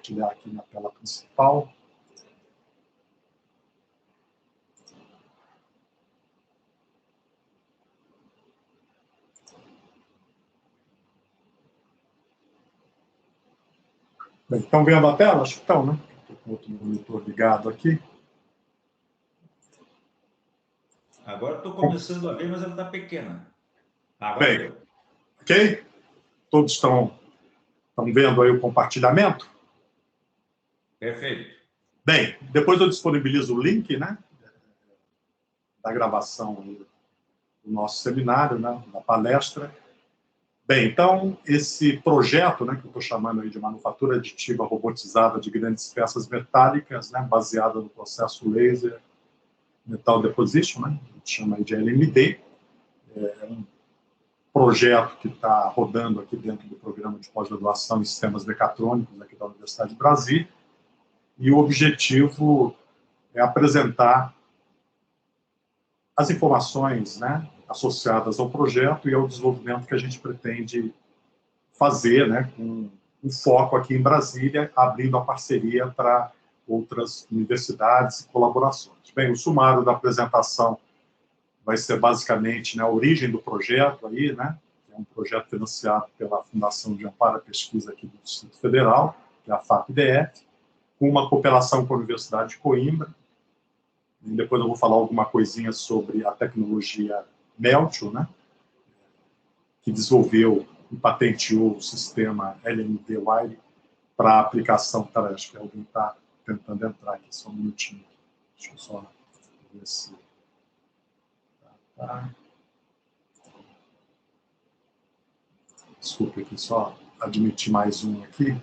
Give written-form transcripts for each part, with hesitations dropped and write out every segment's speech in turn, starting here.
compartilhar aqui na tela principal. Bem, estão vendo a tela? Acho que estão, né? Estou com outro monitor ligado aqui. Agora estou começando a ver, mas ela está pequena. Agora bem, deu. Ok? Todos estão vendo aí o compartilhamento? Perfeito. Bem, depois eu disponibilizo o link, né, da gravação do nosso seminário, né, da palestra. Bem, então, esse projeto, né, que eu estou chamando aí de manufatura aditiva robotizada de grandes peças metálicas, né, baseada no processo laser metal deposition, né, a gente chama aí de LMD, é um projeto que está rodando aqui dentro do programa de pós-graduação em sistemas mecatrônicos aqui da Universidade de Brasília, e o objetivo é apresentar as informações, né, associadas ao projeto e ao desenvolvimento que a gente pretende fazer, né, com um foco aqui em Brasília, abrindo a parceria para outras universidades e colaborações. Bem, o sumário da apresentação vai ser basicamente, né, a origem do projeto aí, né, é um projeto financiado pela Fundação de Amparo à Pesquisa aqui do Distrito Federal, que é a FAPDF, com uma cooperação com a Universidade de Coimbra. E depois eu vou falar alguma coisinha sobre a tecnologia Meltio, né, que desenvolveu e patenteou o sistema LMD Wire para aplicação. Peraí, acho que alguém está tentando entrar aqui, só um minutinho. Deixa eu só ver se... Tá. Desculpe aqui, só admitir mais um aqui.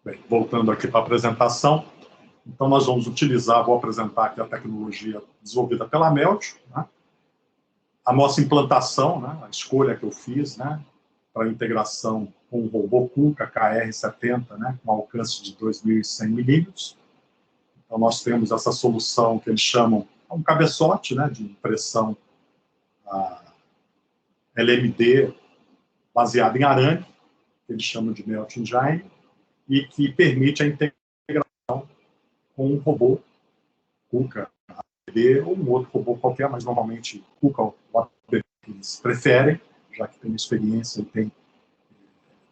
Bem, voltando aqui para a apresentação, então nós vamos utilizar, vou apresentar aqui a tecnologia desenvolvida pela Meltio, né? A nossa implantação, né? A escolha que eu fiz, né, para a integração com o robô KUKA KR70, né, com alcance de 2.100 milímetros. Então nós temos essa solução que eles chamam um cabeçote, né, de impressão LMD baseado em arame, que eles chamam de Melt Engine, e que permite a integração com um robô KUKA ABB ou um outro robô qualquer, mas normalmente KUKA ou ABB eles preferem, já que tem experiência e tem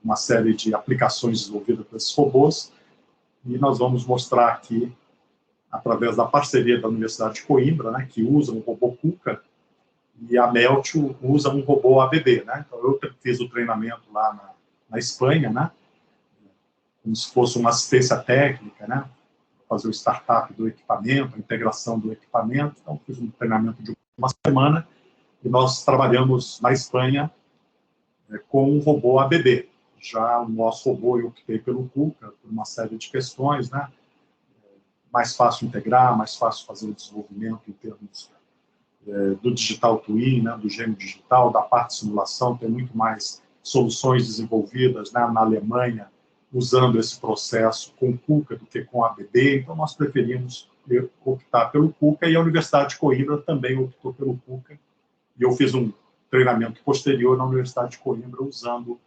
uma série de aplicações desenvolvidas por esses robôs. E nós vamos mostrar aqui, através da parceria da Universidade de Coimbra, né, que usa um robô KUKA, e a Meltio usa um robô ABB. Né? Então, eu fiz o treinamento lá na Espanha, né, como se fosse uma assistência técnica, né, fazer o startup do equipamento, a integração do equipamento. Então, fiz um treinamento de uma semana e nós trabalhamos na Espanha com um robô ABB. Já o nosso robô eu optei pelo KUKA, por uma série de questões, né, mais fácil integrar, mais fácil fazer o desenvolvimento em termos do digital twin, né, do gêmeo digital, da parte de simulação, tem muito mais soluções desenvolvidas, né, na Alemanha, usando esse processo com KUKA do que com ABB, então nós preferimos optar pelo KUKA, e a Universidade de Coimbra também optou pelo KUKA, e eu fiz um treinamento posterior na Universidade de Coimbra usando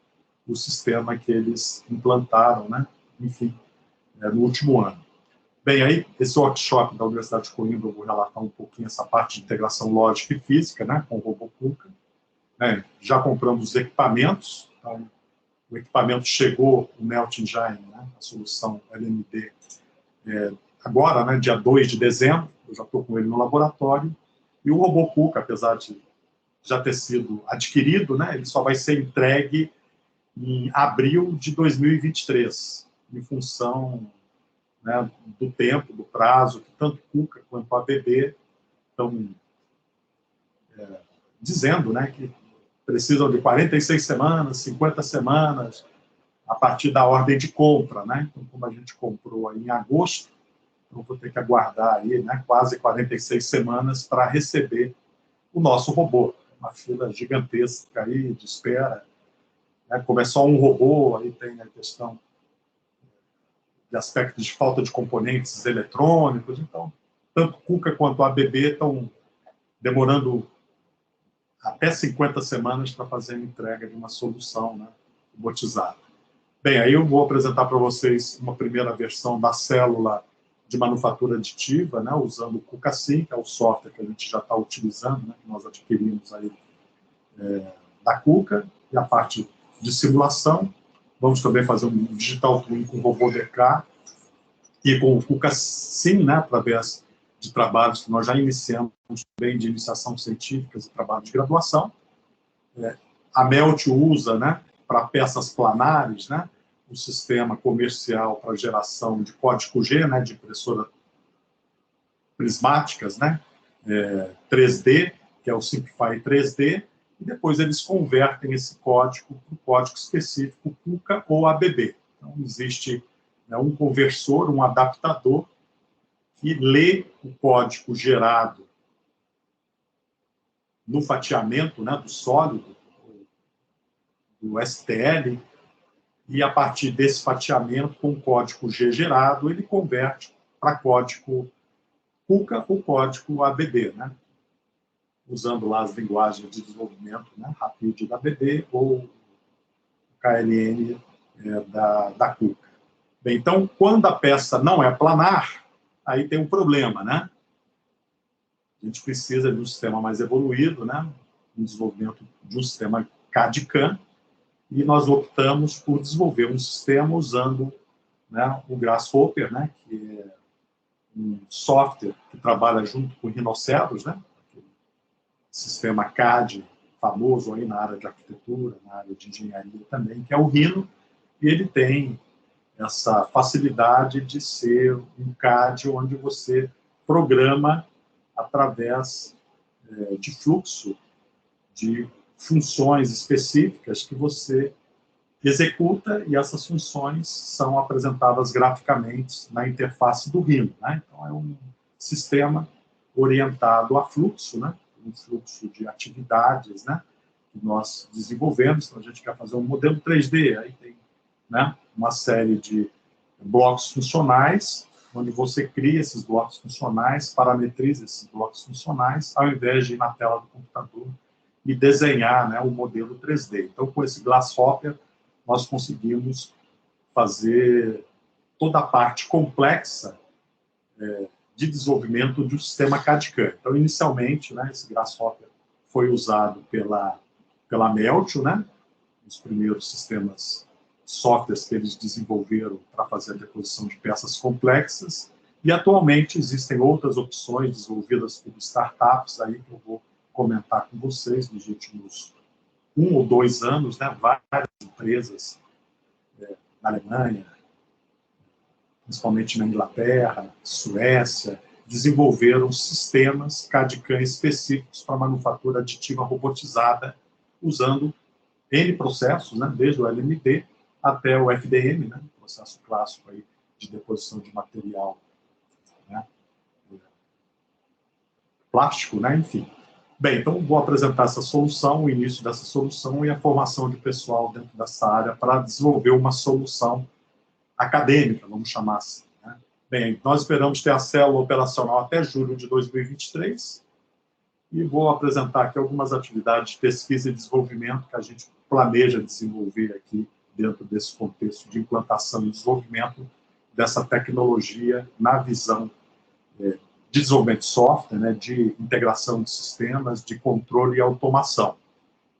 o sistema que eles implantaram, né, enfim, no último ano. Bem, aí, esse workshop da Universidade de Coimbra, eu vou relatar um pouquinho essa parte de integração lógica e física, né, com o robô KUKA. Já compramos os equipamentos, então, o equipamento chegou, o Melt Engine, né, a solução LMD, agora, né, dia 2 de dezembro, eu já estou com ele no laboratório, e o robô KUKA, apesar de já ter sido adquirido, né, ele só vai ser entregue em abril de 2023, em função, né, do tempo, do prazo, que tanto KUKA quanto a ABB estão dizendo, né, que precisam de 46 semanas, 50 semanas, a partir da ordem de compra, né? Então, como a gente comprou aí em agosto, eu vou ter que aguardar aí, né, quase 46 semanas para receber o nosso robô. Uma fila gigantesca aí de espera, né? Como é só um robô, aí tem a questão de aspectos de falta de componentes eletrônicos. Então, tanto KUKA quanto a ABB estão demorando até 50 semanas para fazer a entrega de uma solução, né, robotizada. Bem, aí eu vou apresentar para vocês uma primeira versão da célula de manufatura aditiva, né, usando o KUKA-SIM, que é o software que a gente já está utilizando, né, que nós adquirimos aí da KUKA, e a parte de simulação. Vamos também fazer um digital twin com o robô DK e com o KUKA-SIM, né, através de trabalhos que nós já iniciamos bem de iniciação científica e trabalho de graduação. A Melt usa, né, para peças planares, né, um sistema comercial para geração de código G, né, de impressora prismáticas, né, 3D, que é o Simplify 3D, e depois eles convertem esse código para o código específico KUKA ou ABB. Então, existe, né, um conversor, um adaptador, que lê o código gerado no fatiamento, né, do sólido, do STL, e a partir desse fatiamento, com o código G gerado, ele converte para código KUKA ou código ABB, né, usando lá as linguagens de desenvolvimento, né, Rapid da ABB ou KLN da KUKA. Bem, então, quando a peça não é planar, aí tem um problema, né? A gente precisa de um sistema mais evoluído, né? Um desenvolvimento de um sistema CAD-CAM, e nós optamos por desenvolver um sistema usando, né, o Grasshopper, né, que é um software que trabalha junto com o Rhinoceros, né? Sistema CAD famoso aí na área de arquitetura, na área de engenharia também, que é o Rhino, e ele tem essa facilidade de ser um CAD onde você programa através de fluxo de funções específicas que você executa, e essas funções são apresentadas graficamente na interface do Rhino, né? Então, é um sistema orientado a fluxo, né? Um fluxo de atividades, né, que nós desenvolvemos. Então, a gente quer fazer um modelo 3D, aí tem, né, uma série de blocos funcionais, onde você cria esses blocos funcionais, parametriza esses blocos funcionais, ao invés de ir na tela do computador e desenhar, né, um modelo 3D. Então, com esse Grasshopper, nós conseguimos fazer toda a parte complexa de desenvolvimento do sistema CAD-CAM. Então, inicialmente, né, esse Grasshopper foi usado pela Meltio, né, os primeiros sistemas, softwares que eles desenvolveram para fazer a deposição de peças complexas, e atualmente existem outras opções desenvolvidas por startups aí que eu vou comentar com vocês nos últimos 1 ou 2 anos, né, várias empresas na Alemanha, principalmente na Inglaterra, Suécia, desenvolveram sistemas CAD-CAM específicos para manufatura aditiva robotizada, usando N processos, né, desde o LMD até o FDM, né, processo clássico aí de deposição de material, né, plástico, né, enfim. Bem, então vou apresentar essa solução, o início dessa solução e a formação de pessoal dentro dessa área para desenvolver uma solução acadêmica, vamos chamar assim, né? Bem, nós esperamos ter a célula operacional até julho de 2023 e vou apresentar aqui algumas atividades de pesquisa e desenvolvimento que a gente planeja desenvolver aqui dentro desse contexto de implantação e desenvolvimento dessa tecnologia na visão de desenvolvimento de software, né, de integração de sistemas, de controle e automação.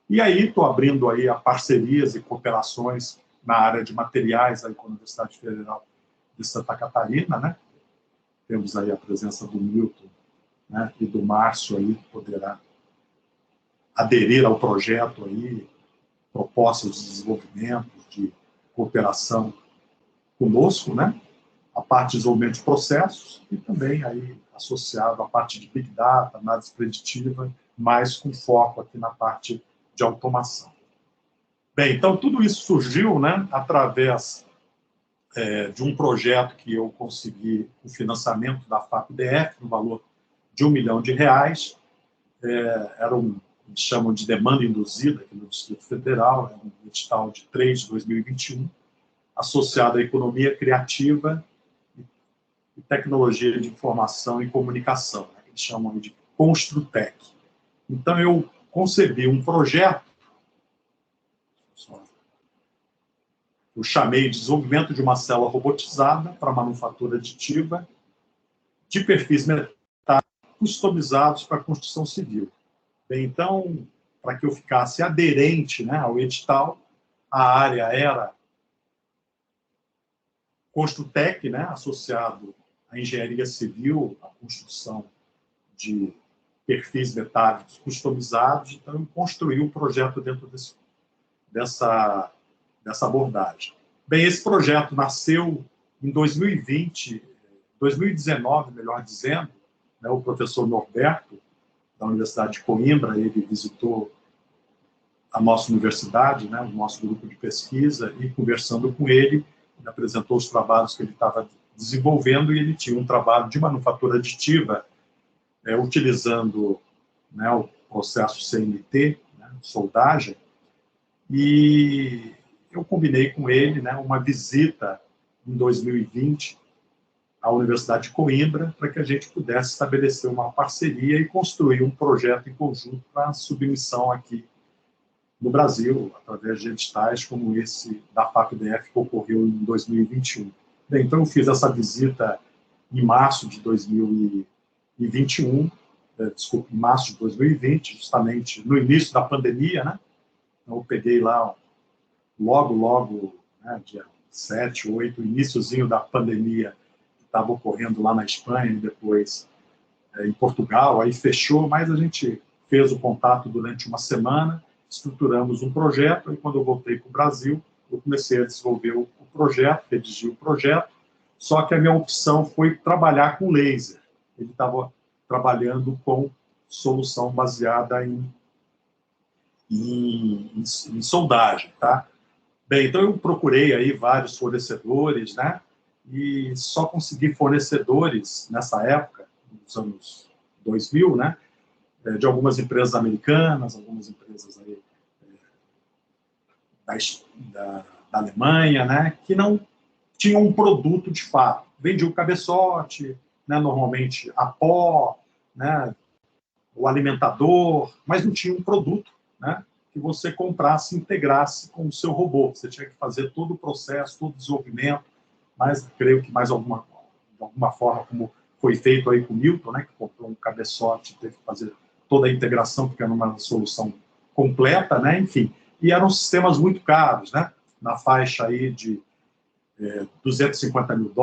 E aí estou abrindo aí a parcerias e cooperações na área de materiais aí com a Universidade Federal de Santa Catarina, né? Temos aí a presença do Milton, né, e do Márcio aí, que poderá aderir ao projeto aí, propostas de desenvolvimento, de cooperação conosco, né? A parte de desenvolvimento de processos e também aí associado à parte de Big Data, análise preditiva, mas com foco aqui na parte de automação. Bem, então tudo isso surgiu, né, através de um projeto que eu consegui o financiamento da FAPDF, no valor de R$1 milhão. Era eles chamam de demanda induzida aqui no Distrito Federal, é um edital de 3 de 2021, associado à economia criativa e tecnologia de informação e comunicação, né, que eles chamam de Construtec. Então, eu concebi um projeto, eu chamei de desenvolvimento de uma célula robotizada para manufatura aditiva de perfis metálicos customizados para a construção civil. Bem, então, para que eu ficasse aderente, né, ao edital, a área era Construtec, né, associado à engenharia civil, à construção de perfis metálicos customizados. Então, eu construí um projeto dentro dessa abordagem. Bem, esse projeto nasceu em 2020, 2019, melhor dizendo, né, o professor Norberto, da Universidade de Coimbra, ele visitou a nossa universidade, né, o nosso grupo de pesquisa, e conversando com ele, ele apresentou os trabalhos que ele estava desenvolvendo, e ele tinha um trabalho de manufatura aditiva, utilizando, né, o processo CNT, né, soldagem, e eu combinei com ele, né, uma visita em 2020 à Universidade de Coimbra para que a gente pudesse estabelecer uma parceria e construir um projeto em conjunto para submissão aqui no Brasil, através de editais como esse da FAPDF que ocorreu em 2021. Bem, então eu fiz essa visita em março de 2021, em março de 2020, justamente no início da pandemia, né? Então, eu peguei lá logo, né, dia 7, 8, iniciozinho da pandemia, que estava ocorrendo lá na Espanha e depois em Portugal, aí fechou, mas a gente fez o contato durante uma semana, estruturamos um projeto, e quando eu voltei para o Brasil, eu comecei a desenvolver o projeto, redigir o projeto, só que a minha opção foi trabalhar com laser. Ele estava trabalhando com solução baseada em soldagem, tá? Bem, então eu procurei aí vários fornecedores, né? E só consegui fornecedores nessa época, nos anos 2000, né? De algumas empresas americanas, algumas empresas aí da Alemanha, né? Que não tinham um produto de fato. Vendiam o cabeçote, né? Normalmente a pó, né? O alimentador, mas não tinha um produto, né? Que você comprasse e integrasse com o seu robô. Você tinha que fazer todo o processo, todo o desenvolvimento, mas creio que de alguma forma, como foi feito aí com o Milton, né, que comprou um cabeçote, teve que fazer toda a integração, porque era uma solução completa, né, enfim. E eram sistemas muito caros, né, na faixa aí de $250 mil,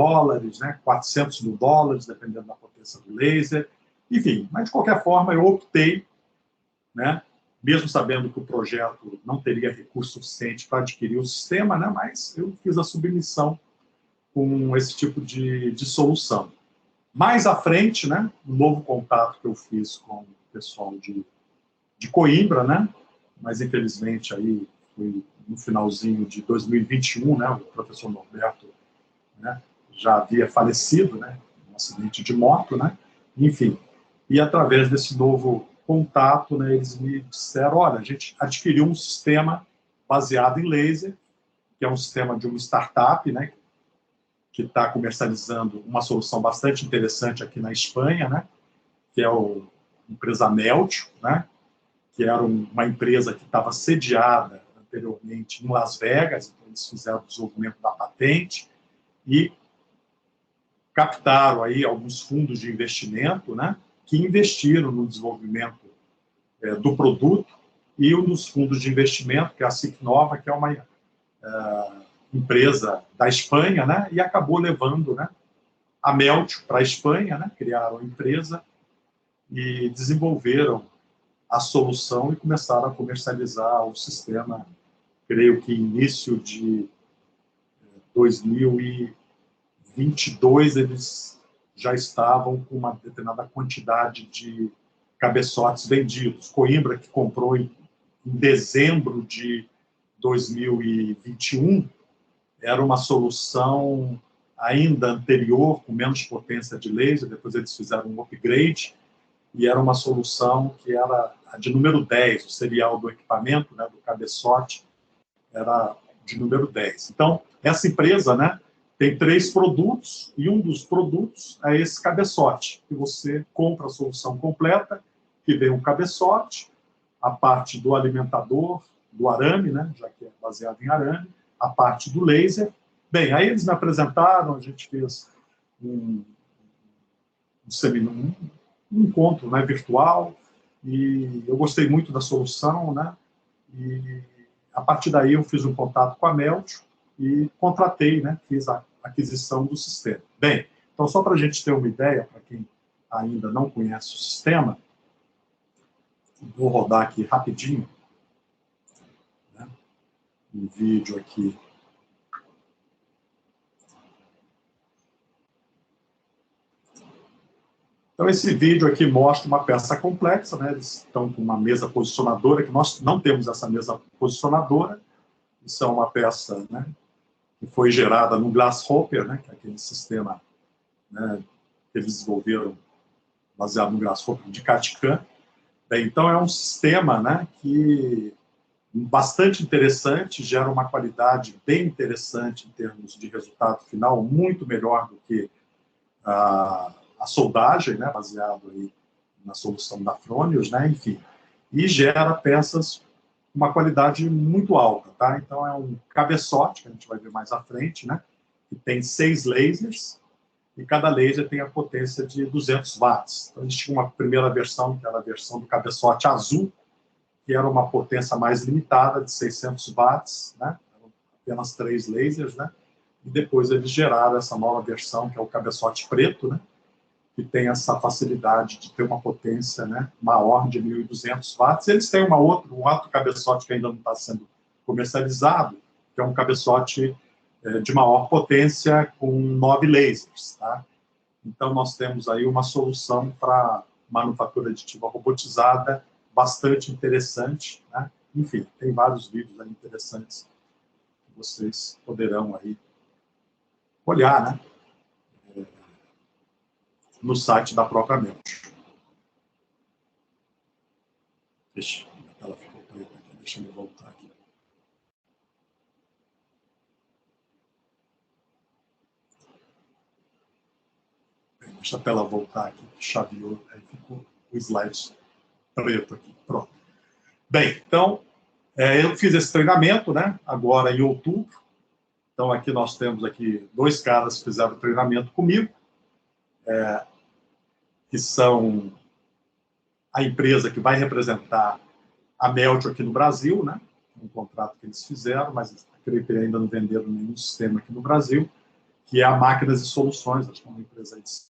né, $400 mil, dependendo da potência do laser. Enfim, mas de qualquer forma eu optei, né, mesmo sabendo que o projeto não teria recurso suficiente para adquirir o sistema, né, mas eu fiz a submissão com esse tipo de solução. Mais à frente, né, um novo contato que eu fiz com o pessoal de Coimbra, né, mas infelizmente aí foi no finalzinho de 2021, né, o professor Norberto, né, já havia falecido, né, num acidente de moto, né, enfim. E através desse novo contato, né, eles me disseram, olha, a gente adquiriu um sistema baseado em laser, que é um sistema de uma startup, né, que está comercializando uma solução bastante interessante aqui na Espanha, né, que é a empresa Meltio, né, que era uma empresa que estava sediada anteriormente em Las Vegas, então eles fizeram o desenvolvimento da patente e captaram aí alguns fundos de investimento, né, que investiram no desenvolvimento do produto, e um dos fundos de investimento, que é a Cicnova, que é uma empresa da Espanha, né, e acabou levando, né, a Meltio para a Espanha, né, criaram a empresa e desenvolveram a solução e começaram a comercializar o sistema, creio que início de 2022, eles já estavam com uma determinada quantidade de cabeçotes vendidos. Coimbra, que comprou em dezembro de 2021, era uma solução ainda anterior, com menos potência de laser, depois eles fizeram um upgrade, e era uma solução que era a de número 10, o serial do equipamento, né, do cabeçote, era de número 10. Então, essa empresa, né, tem 3 produtos, e um dos produtos é esse cabeçote, que você compra a solução completa, que vem um cabeçote, a parte do alimentador, do arame, né, já que é baseado em arame, a parte do laser. Bem, aí eles me apresentaram, a gente fez um encontro, né, virtual, e eu gostei muito da solução, né, e a partir daí eu fiz um contato com a Meltio e contratei, né, fiz a aquisição do sistema. Bem, então só para a gente ter uma ideia, para quem ainda não conhece o sistema, vou rodar aqui rapidinho, né, um vídeo aqui. Então, esse vídeo aqui mostra uma peça complexa, né? Eles estão com uma mesa posicionadora, que nós não temos essa mesa posicionadora. Isso é uma peça, né, que foi gerada no Grasshopper, né, que é aquele sistema, né, que eles desenvolveram baseado no Grasshopper de CAD/CAM. Então, é um sistema, né, que bastante interessante, gera uma qualidade bem interessante em termos de resultado final, muito melhor do que a soldagem, né, baseado aí na solução da Fronius, né, enfim, e gera peças com uma qualidade muito alta, tá? Então é um cabeçote, que a gente vai ver mais à frente, né, que tem 6 lasers, e cada laser tem a potência de 200 watts. Então a gente tinha uma primeira versão, que era a versão do cabeçote azul, que era uma potência mais limitada, de 600 watts, né, apenas 3 lasers, né, e depois eles geraram essa nova versão, que é o cabeçote preto, né, que tem essa facilidade de ter uma potência, né, maior de 1.200 watts. Eles têm um outro cabeçote que ainda não está sendo comercializado, que é um cabeçote de maior potência com 9 lasers. Tá? Então, nós temos aí uma solução para manufatura aditiva robotizada bastante interessante. Né? Enfim, tem vários vídeos aí interessantes que vocês poderão aí olhar, né, no site da própria Meltio. Ela ficou preta aqui, deixa eu voltar aqui. Deixa a tela voltar aqui, chaveou, aí ficou o slide preto aqui, pronto. Bem, então, eu fiz esse treinamento, né, agora em outubro. Então, aqui nós temos aqui 2 caras que fizeram treinamento comigo, que são a empresa que vai representar a Meltio aqui no Brasil, né, um contrato que eles fizeram, mas creio que ainda não venderam nenhum sistema aqui no Brasil, que é a Máquinas e Soluções, acho que é uma empresa de...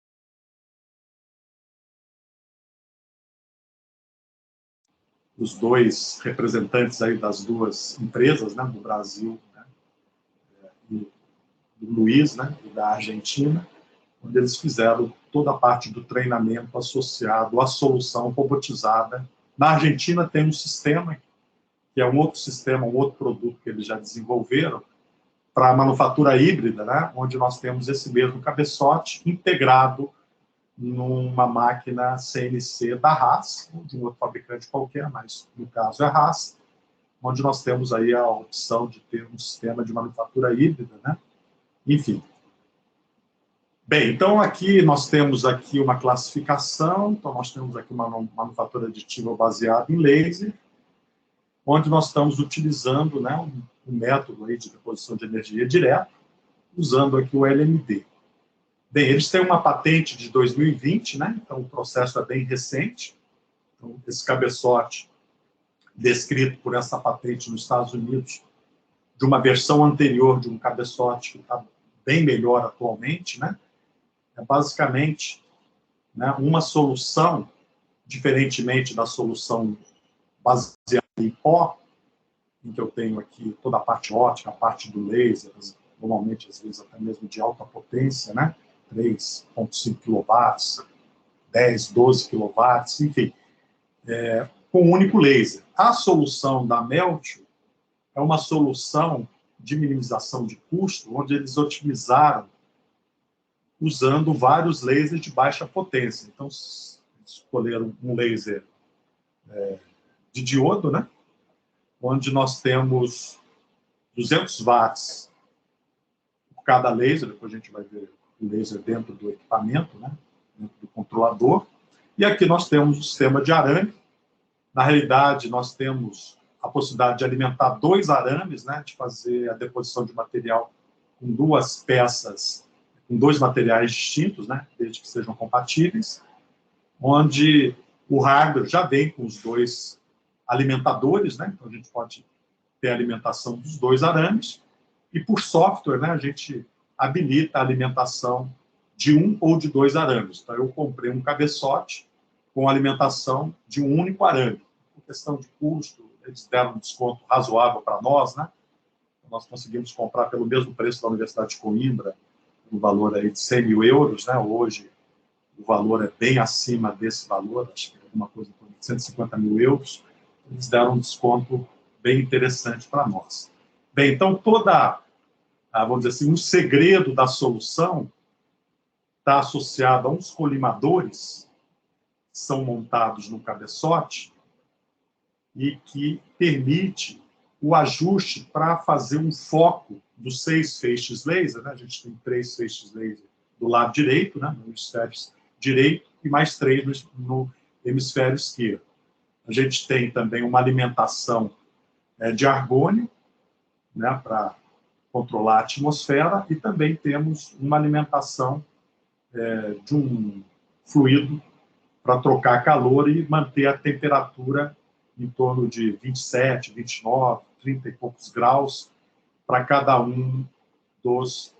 Os 2 representantes aí das 2 empresas, né, do Brasil, né, e do Luiz, né, e da Argentina, onde eles fizeram toda a parte do treinamento associado à solução robotizada. Na Argentina tem um sistema, que é um outro sistema, um outro produto que eles já desenvolveram, para a manufatura híbrida, né, onde nós temos esse mesmo cabeçote integrado numa máquina CNC da Haas, ou de um outro fabricante qualquer, mas no caso é a Haas, onde nós temos aí a opção de ter um sistema de manufatura híbrida, né? Enfim. Bem, então aqui nós temos aqui uma classificação, então nós temos aqui uma manufatura aditiva baseada em laser, onde nós estamos utilizando, né, um método aí de deposição de energia direta, usando aqui o LMD. Bem, eles têm uma patente de 2020, né? Então o processo é bem recente. Então, esse cabeçote, descrito por essa patente nos Estados Unidos, de uma versão anterior de um cabeçote que está bem melhor atualmente, né? É basicamente, né, uma solução, diferentemente da solução baseada em pó, em que eu tenho aqui toda a parte ótica, a parte do laser, normalmente, às vezes, até mesmo de alta potência, né? 3,5 kW, 10, 12 kW, enfim, com um único laser. A solução da Meltio é uma solução de minimização de custo, onde eles otimizaram usando vários lasers de baixa potência. Então, escolheram um laser de diodo, né? Onde nós temos 200 watts por cada laser, depois a gente vai ver o laser dentro do equipamento, né? Dentro do controlador. E aqui nós temos o sistema de arame, Na realidade, nós temos a possibilidade de alimentar 2 arames, né, de fazer a deposição de material com 2 peças, com 2 materiais distintos, né, desde que sejam compatíveis, onde o hardware já vem com os 2 alimentadores, né, então a gente pode ter a alimentação dos 2 arames, e por software, né, a gente habilita a alimentação de 1 ou de 2 arames. Então, eu comprei um cabeçote com alimentação de um único arame. Por questão de custo, eles deram um desconto razoável para nós, né? Nós conseguimos comprar pelo mesmo preço da Universidade de Coimbra, no valor aí de 100 mil euros, né? Hoje, o valor é bem acima desse valor, acho que é alguma coisa por 150 mil euros. Eles deram um desconto bem interessante para nós. Bem, então, vamos dizer assim, o segredo da solução está associado a uns colimadores que são montados no cabeçote e que permite o ajuste para fazer um foco dos 6 feixes laser, né? A gente tem 3 feixes laser do lado direito, né? No hemisfério direito, e mais 3 no hemisfério esquerdo. A gente tem também uma alimentação de argônio, né, para controlar a atmosfera, e também temos uma alimentação de um fluido para trocar calor e manter a temperatura em torno de 27, 29, 30 e poucos graus para cada um dos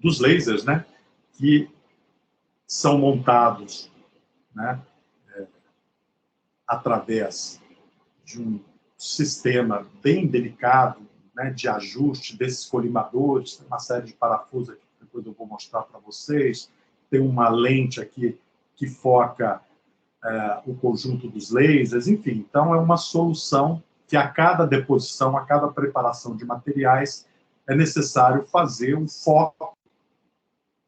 lasers, né, que são montados, né, através de um sistema bem delicado, né, de ajuste desses colimadores. Tem uma série de parafusos aqui, que depois eu vou mostrar para vocês. Tem uma lente aqui que foca o conjunto dos lasers, enfim. Então, é uma solução que a cada deposição, a cada preparação de materiais, é necessário fazer um foco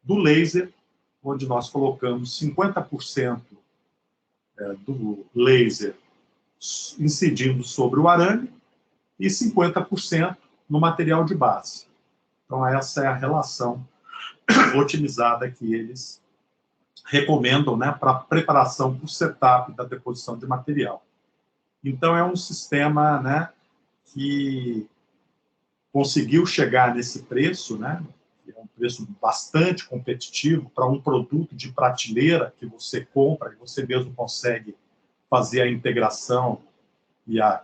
do laser, onde nós colocamos 50% do laser incidindo sobre o arame e 50% no material de base. Então, essa é a relação otimizada que eles recomendam, né, para preparação para o setup da deposição de material. Então, é um sistema, né, que conseguiu chegar nesse preço, né, que é um preço bastante competitivo para um produto de prateleira que você compra e você mesmo consegue fazer a integração e a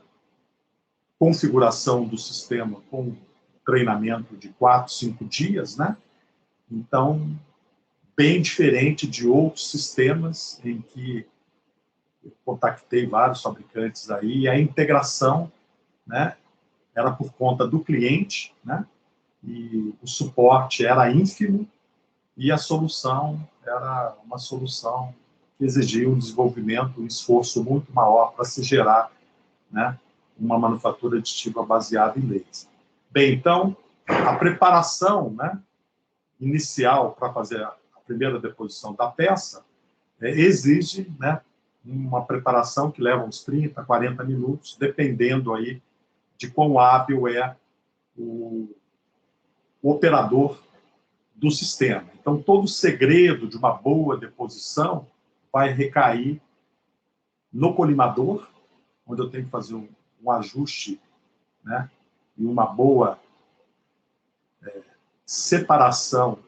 configuração do sistema com treinamento de 4, 5 dias, né? Então, bem diferente de outros sistemas em que eu contactei vários fabricantes aí, e a integração, né, era por conta do cliente, né? E o suporte era ínfimo, e a solução era uma solução que exigia um desenvolvimento, um esforço muito maior para se gerar, né, uma manufatura aditiva baseada em laser. Bem, então, a preparação, né, inicial para fazer a primeira deposição da peça exige, né, uma preparação que leva uns 30, 40 minutos, dependendo aí de quão hábil é o operador do sistema. Então, todo o segredo de uma boa deposição vai recair no colimador, onde eu tenho que fazer um ajuste, né, e uma boa separação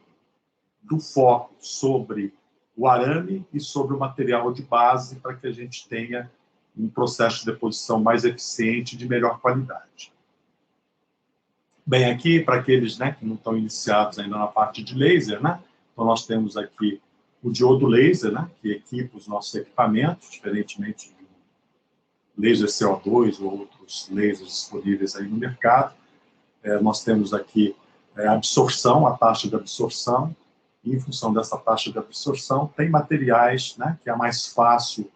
do foco sobre o arame e sobre o material de base, para que a gente tenha um processo de deposição mais eficiente e de melhor qualidade. Bem, aqui, para aqueles, né, que não estão iniciados ainda na parte de laser, né, então nós temos aqui o diodo laser, né, que equipa os nossos equipamentos, diferentemente do laser CO2 ou outros lasers disponíveis aí no mercado. Nós temos aqui a absorção, a taxa de absorção, e em função dessa taxa de absorção, tem materiais, né, que é mais fácil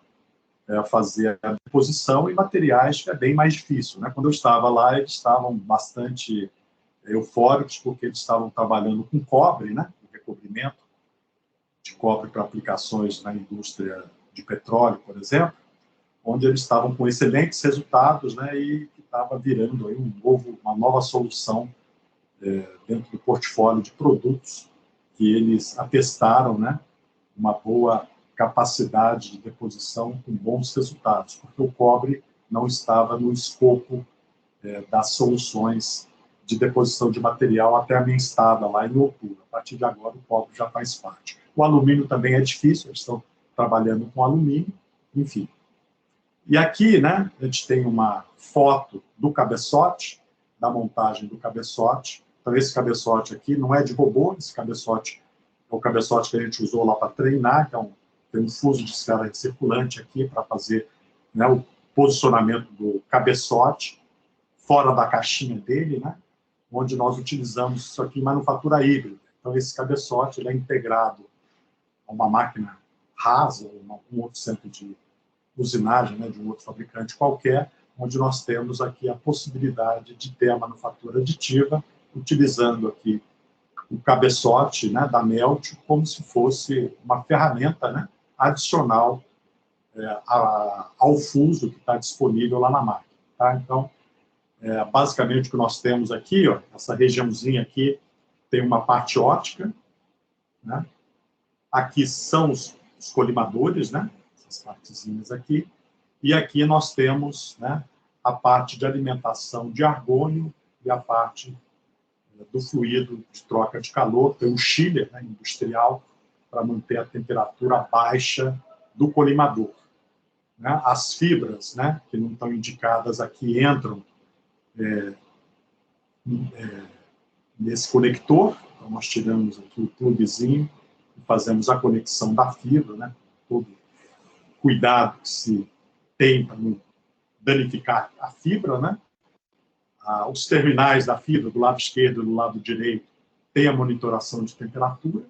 fazer a deposição, e materiais que é bem mais difícil, né? Quando eu estava lá, eles estavam bastante eufóricos, porque eles estavam trabalhando com cobre, né, com recobrimento de cobre para aplicações na indústria de petróleo, por exemplo, onde eles estavam com excelentes resultados, né, e que estava virando aí uma nova solução dentro do portfólio de produtos que eles atestaram, né, uma boa capacidade de deposição com bons resultados, porque o cobre não estava no escopo das soluções de deposição de material até a minha estada lá em outubro. A partir de agora, o cobre já faz parte. O alumínio também é difícil, eles estão trabalhando com alumínio, enfim. E aqui, né, a gente tem uma foto do cabeçote, da montagem do cabeçote. Então, esse cabeçote aqui não é de robô, esse cabeçote é o cabeçote que a gente usou lá para treinar, que tem um fuso de esfera circulante aqui para fazer, né, o posicionamento do cabeçote fora da caixinha dele, né, onde nós utilizamos isso aqui em manufatura híbrida. Então, esse cabeçote ele é integrado a uma máquina rasa, um outro centro de usinagem, né, de um outro fabricante qualquer, onde nós temos aqui a possibilidade de ter a manufatura aditiva, utilizando aqui o cabeçote, né, da Melt como se fosse uma ferramenta, né, adicional ao fuso que está disponível lá na máquina. Tá? Então, basicamente o que nós temos aqui, ó, essa regiãozinha aqui tem uma parte óptica, né? Aqui são os colimadores, né? Essas partezinhas aqui, e aqui nós temos, né, a parte de alimentação de argônio e a parte do fluido de troca de calor, tem um chiller, né, industrial, para manter a temperatura baixa do colimador. Né? As fibras, né, que não estão indicadas aqui, entram nesse conector. Então, nós tiramos aqui o pluguezinho e fazemos a conexão da fibra, né? Todo cuidado que se tem para não danificar a fibra, né? Os terminais da fibra, do lado esquerdo e do lado direito, tem a monitoração de temperatura.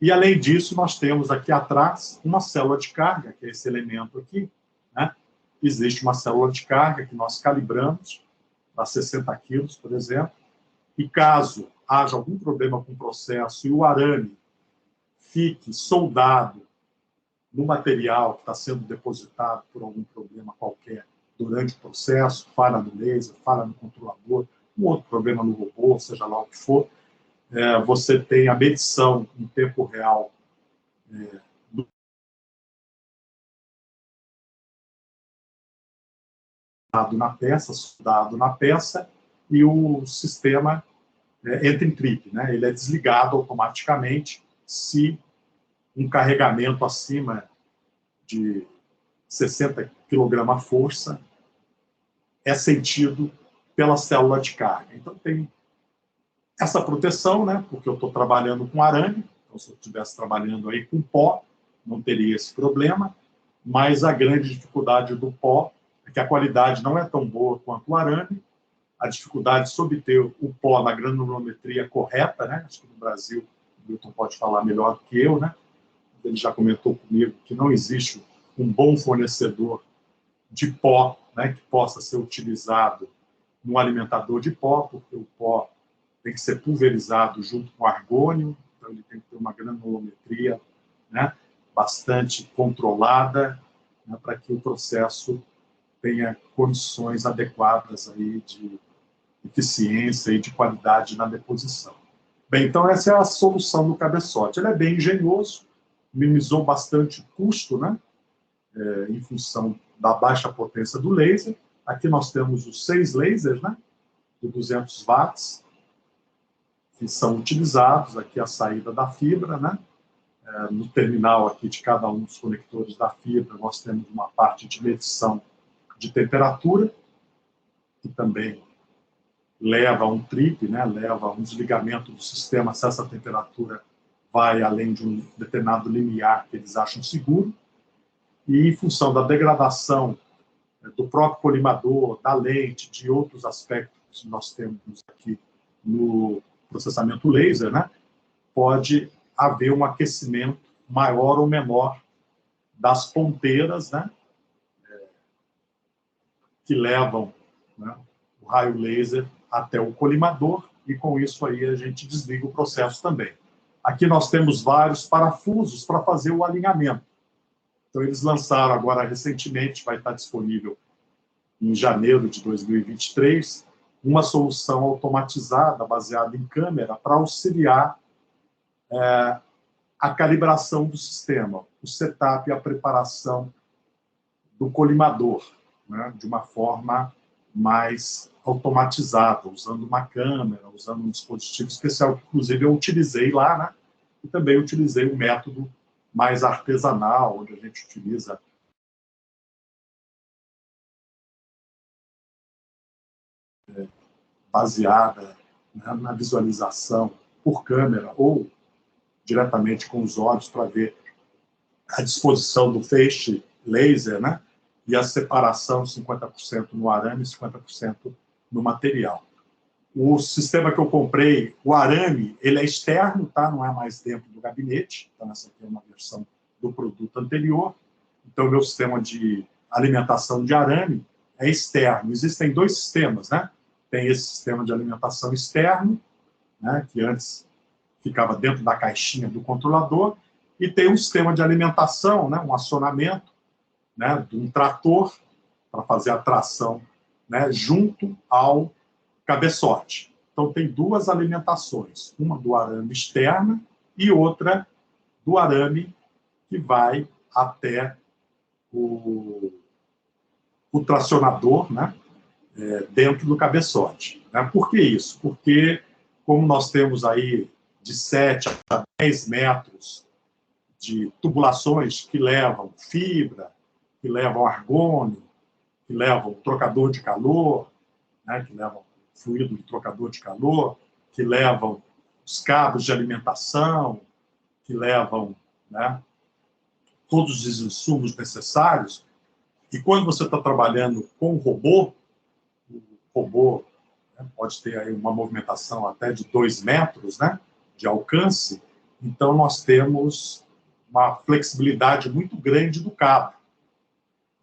E, além disso, nós temos aqui atrás uma célula de carga, que é esse elemento aqui, né? Existe uma célula de carga que nós calibramos para 60 quilos, por exemplo, e caso haja algum problema com o processo e o arame fique soldado no material que está sendo depositado por algum problema qualquer durante o processo, falha no laser, falha no controlador, um outro problema no robô, seja lá o que for, você tem a medição em tempo real soldado na peça, e o sistema entra em trip, né? Ele é desligado automaticamente se um carregamento acima de 60 kg-força é sentido pela célula de carga. Então, tem essa proteção, né? Porque eu estou trabalhando com arame, então, se eu estivesse trabalhando aí com pó, não teria esse problema, mas a grande dificuldade do pó é que a qualidade não é tão boa quanto o arame, a dificuldade de obter o pó na granulometria correta, né? Acho que no Brasil o Milton pode falar melhor do que eu, né? Ele já comentou comigo que não existe um bom fornecedor de pó, né, que possa ser utilizado no alimentador de pó, porque o pó tem que ser pulverizado junto com argônio, então ele tem que ter uma granulometria, né, bastante controlada, né, para que o processo tenha condições adequadas aí de eficiência e de qualidade na deposição. Bem, então essa é a solução do cabeçote. Ele é bem engenhoso, minimizou bastante o custo, né, em função da baixa potência do laser. Aqui nós temos os 6 lasers, né, de 200 watts, que são utilizados, aqui a saída da fibra, né, no terminal aqui de cada um dos conectores da fibra, nós temos uma parte de medição de temperatura, que também leva a um trip, né, leva a um desligamento do sistema se essa temperatura vai além de um determinado limiar que eles acham seguro, e em função da degradação do próprio colimador, da lente, de outros aspectos que nós temos aqui no processamento laser, né, pode haver um aquecimento maior ou menor das ponteiras, né, que levam, né, o raio laser até o colimador, e com isso aí a gente desliga o processo também. Aqui nós temos vários parafusos para fazer o alinhamento. Então, eles lançaram agora recentemente, vai estar disponível em janeiro de 2023, uma solução automatizada, baseada em câmera, para auxiliar a calibração do sistema. o setup e a preparação do colimador, né, de uma forma mais automatizada, usando uma câmera, usando um dispositivo especial, que inclusive eu utilizei lá, né, e também utilizei um método mais artesanal, onde a gente utiliza baseada, né, na visualização por câmera ou diretamente com os olhos para ver a disposição do feixe laser, né, e a separação 50% no arame e 50% no material. O sistema que eu comprei, o arame, ele é externo, tá? Não é mais dentro do gabinete. Então, essa aqui é uma versão do produto anterior. Então, o meu sistema de alimentação de arame é externo. Existem dois sistemas, né? Tem esse sistema de alimentação externo, né, que antes ficava dentro da caixinha do controlador, e tem um sistema de alimentação, né, um acionamento, né, de um trator para fazer a tração, né, junto ao cabeçote. Então, tem duas alimentações, uma do arame externa e outra do arame que vai até o tracionador, né, dentro do cabeçote. Né? Por que isso? Porque, como nós temos aí de 7 a 10 metros de tubulações que levam fibra, que levam argônio, que levam trocador de calor, né, que levam fluido de trocador de calor, que levam os cabos de alimentação, que levam, né, todos os insumos necessários. E quando você está trabalhando com o robô, né, pode ter aí uma movimentação até de 2 metros, né, de alcance, então nós temos uma flexibilidade muito grande do cabo.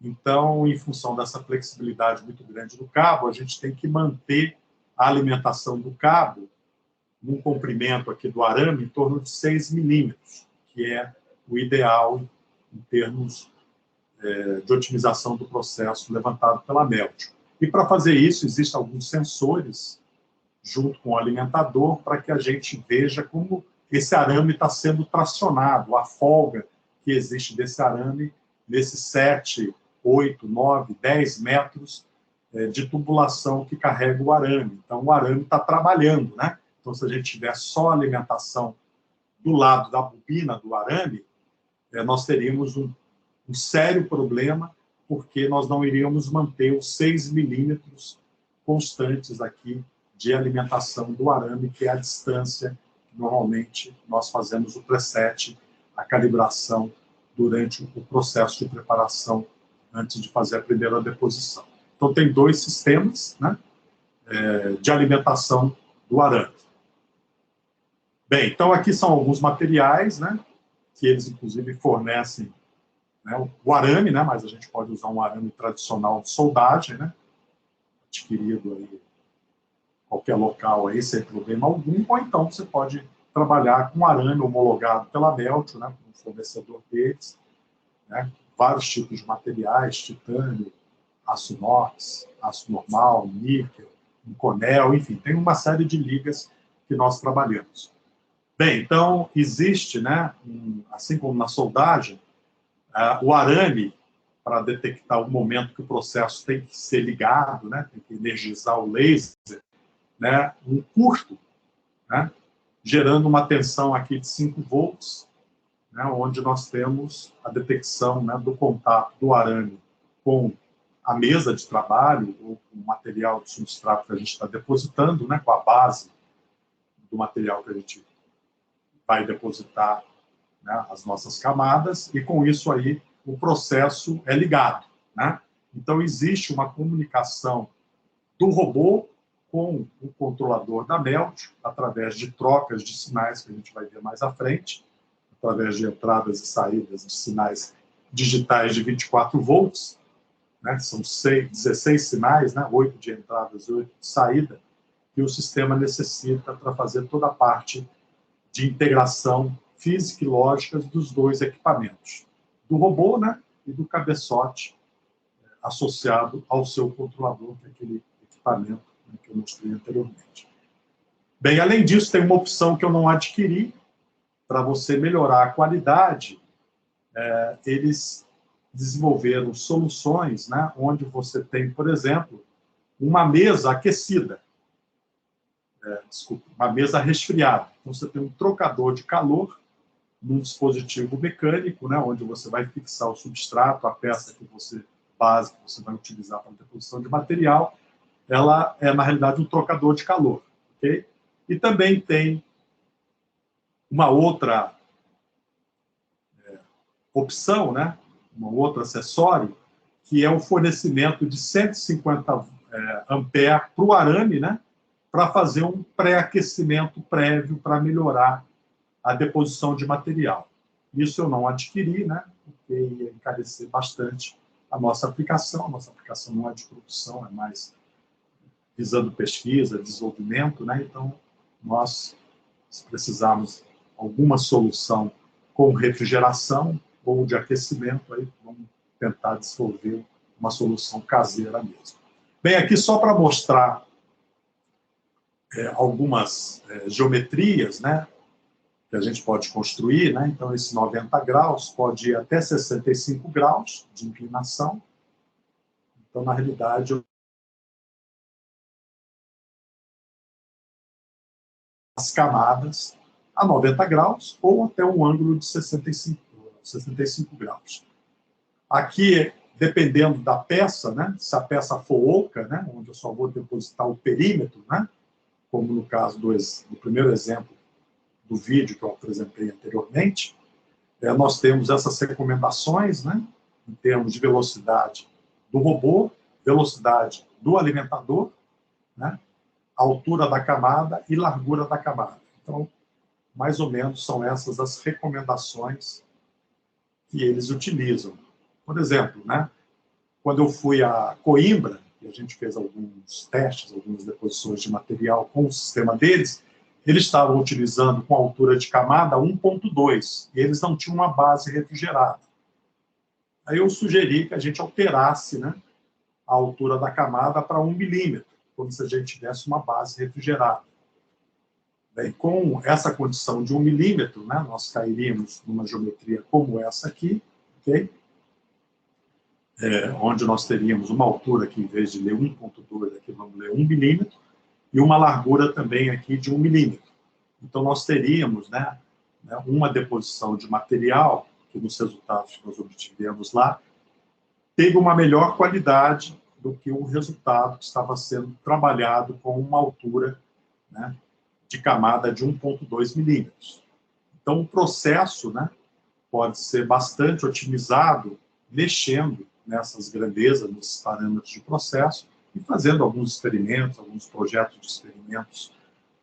Então, em função dessa flexibilidade muito grande do cabo, a gente tem que manter a alimentação do cabo num comprimento aqui do arame em torno de 6 milímetros, que é o ideal em termos de otimização do processo levantado pela Meltio. E para fazer isso, existem alguns sensores junto com o alimentador para que a gente veja como esse arame está sendo tracionado, a folga que existe desse arame nesses 7, 8, 9, 10 metros de tubulação que carrega o arame. Então, o arame está trabalhando, né? Então, se a gente tiver só alimentação do lado da bobina do arame, nós teríamos um sério problema, porque nós não iríamos manter os 6 milímetros constantes aqui de alimentação do arame, que é a distância que normalmente nós fazemos o preset, a calibração durante o processo de preparação antes de fazer a primeira deposição. Então, tem dois sistemas, né, de alimentação do arame. Bem, então aqui são alguns materiais, né, que eles, inclusive, fornecem, né, o arame, né, mas a gente pode usar um arame tradicional de soldagem, né, adquirido aí em qualquer local aí, sem problema algum, ou então você pode trabalhar com arame homologado pela Meltio, né, um fornecedor deles, né, vários tipos de materiais, titânio, aço inox, aço normal, níquel, inconel, enfim, tem uma série de ligas que nós trabalhamos. Bem, então, existe, né, assim como na soldagem, o arame, para detectar o momento que o processo tem que ser ligado, né, tem que energizar o laser, né, um curto, né, gerando uma tensão aqui de 5 volts, né, onde nós temos a detecção, né, do contato do arame com a mesa de trabalho ou com o material de substrato que a gente está depositando, né, com a base do material que a gente vai depositar, né, as nossas camadas, e com isso aí o processo é ligado, né? Então existe uma comunicação do robô com o controlador da Meltio, através de trocas de sinais que a gente vai ver mais à frente, através de entradas e saídas de sinais digitais de 24 volts, né? São 16 sinais, né? 8 de entradas e 8 de saída, que o sistema necessita para fazer toda a parte de integração física e lógica dos dois equipamentos, do robô, né, e do cabeçote associado ao seu controlador, que é aquele equipamento, né, que eu mostrei anteriormente. Bem, além disso, tem uma opção que eu não adquiri para você melhorar a qualidade eles desenvolveram soluções, né, onde você tem, por exemplo, uma mesa aquecida, uma mesa resfriada. Então, você tem um trocador de calor num dispositivo mecânico, né, onde você vai fixar o substrato, a peça básica que você vai utilizar para a deposição de material, ela é, na realidade, um trocador de calor. Okay? E também tem uma outra opção, né, um outro acessório, que é o fornecimento de 150 ampere para o arame, né, para fazer um pré-aquecimento prévio para melhorar a deposição de material. Isso eu não adquiri, né, porque ia encarecer bastante a nossa aplicação. A nossa aplicação não é de produção, é mais visando pesquisa, desenvolvimento, né? Então, nós, se precisarmos alguma solução com refrigeração ou de aquecimento, aí vamos tentar desenvolver uma solução caseira mesmo. Bem, aqui só para mostrar algumas geometrias, né, que a gente pode construir, né? Então, esse 90 graus pode ir até 65 graus de inclinação. Então, na realidade, as camadas a 90 graus ou até um ângulo de 65 graus. Aqui, dependendo da peça, né? Se a peça for oca, né? Onde eu só vou depositar o perímetro, né? Como no caso do primeiro exemplo do vídeo que eu apresentei anteriormente, nós temos essas recomendações, né, em termos de velocidade do robô, velocidade do alimentador, né, altura da camada e largura da camada. Então, mais ou menos são essas as recomendações que eles utilizam. Por exemplo, né, quando eu fui a Coimbra, e a gente fez alguns testes, algumas deposições de material com o sistema deles, eles estavam utilizando com altura de camada 1.2, e eles não tinham uma base refrigerada. Aí eu sugeri que a gente alterasse, né, a altura da camada para 1 milímetro, como se a gente tivesse uma base refrigerada. Bem, com essa condição de 1 milímetro, né, nós cairíamos numa geometria como essa aqui, ok? Onde nós teríamos uma altura aqui, em vez de ler 1.2, aqui vamos ler 1 milímetro, e uma largura também aqui de 1 milímetro. Então, nós teríamos, né, uma deposição de material, que nos resultados que nós obtivemos lá, teve uma melhor qualidade do que o resultado que estava sendo trabalhado com uma altura, né, de camada de 1.2 milímetros. Então, o processo, né, pode ser bastante otimizado mexendo nessas grandezas, nesses parâmetros de processo, e fazendo alguns experimentos, alguns projetos de experimentos,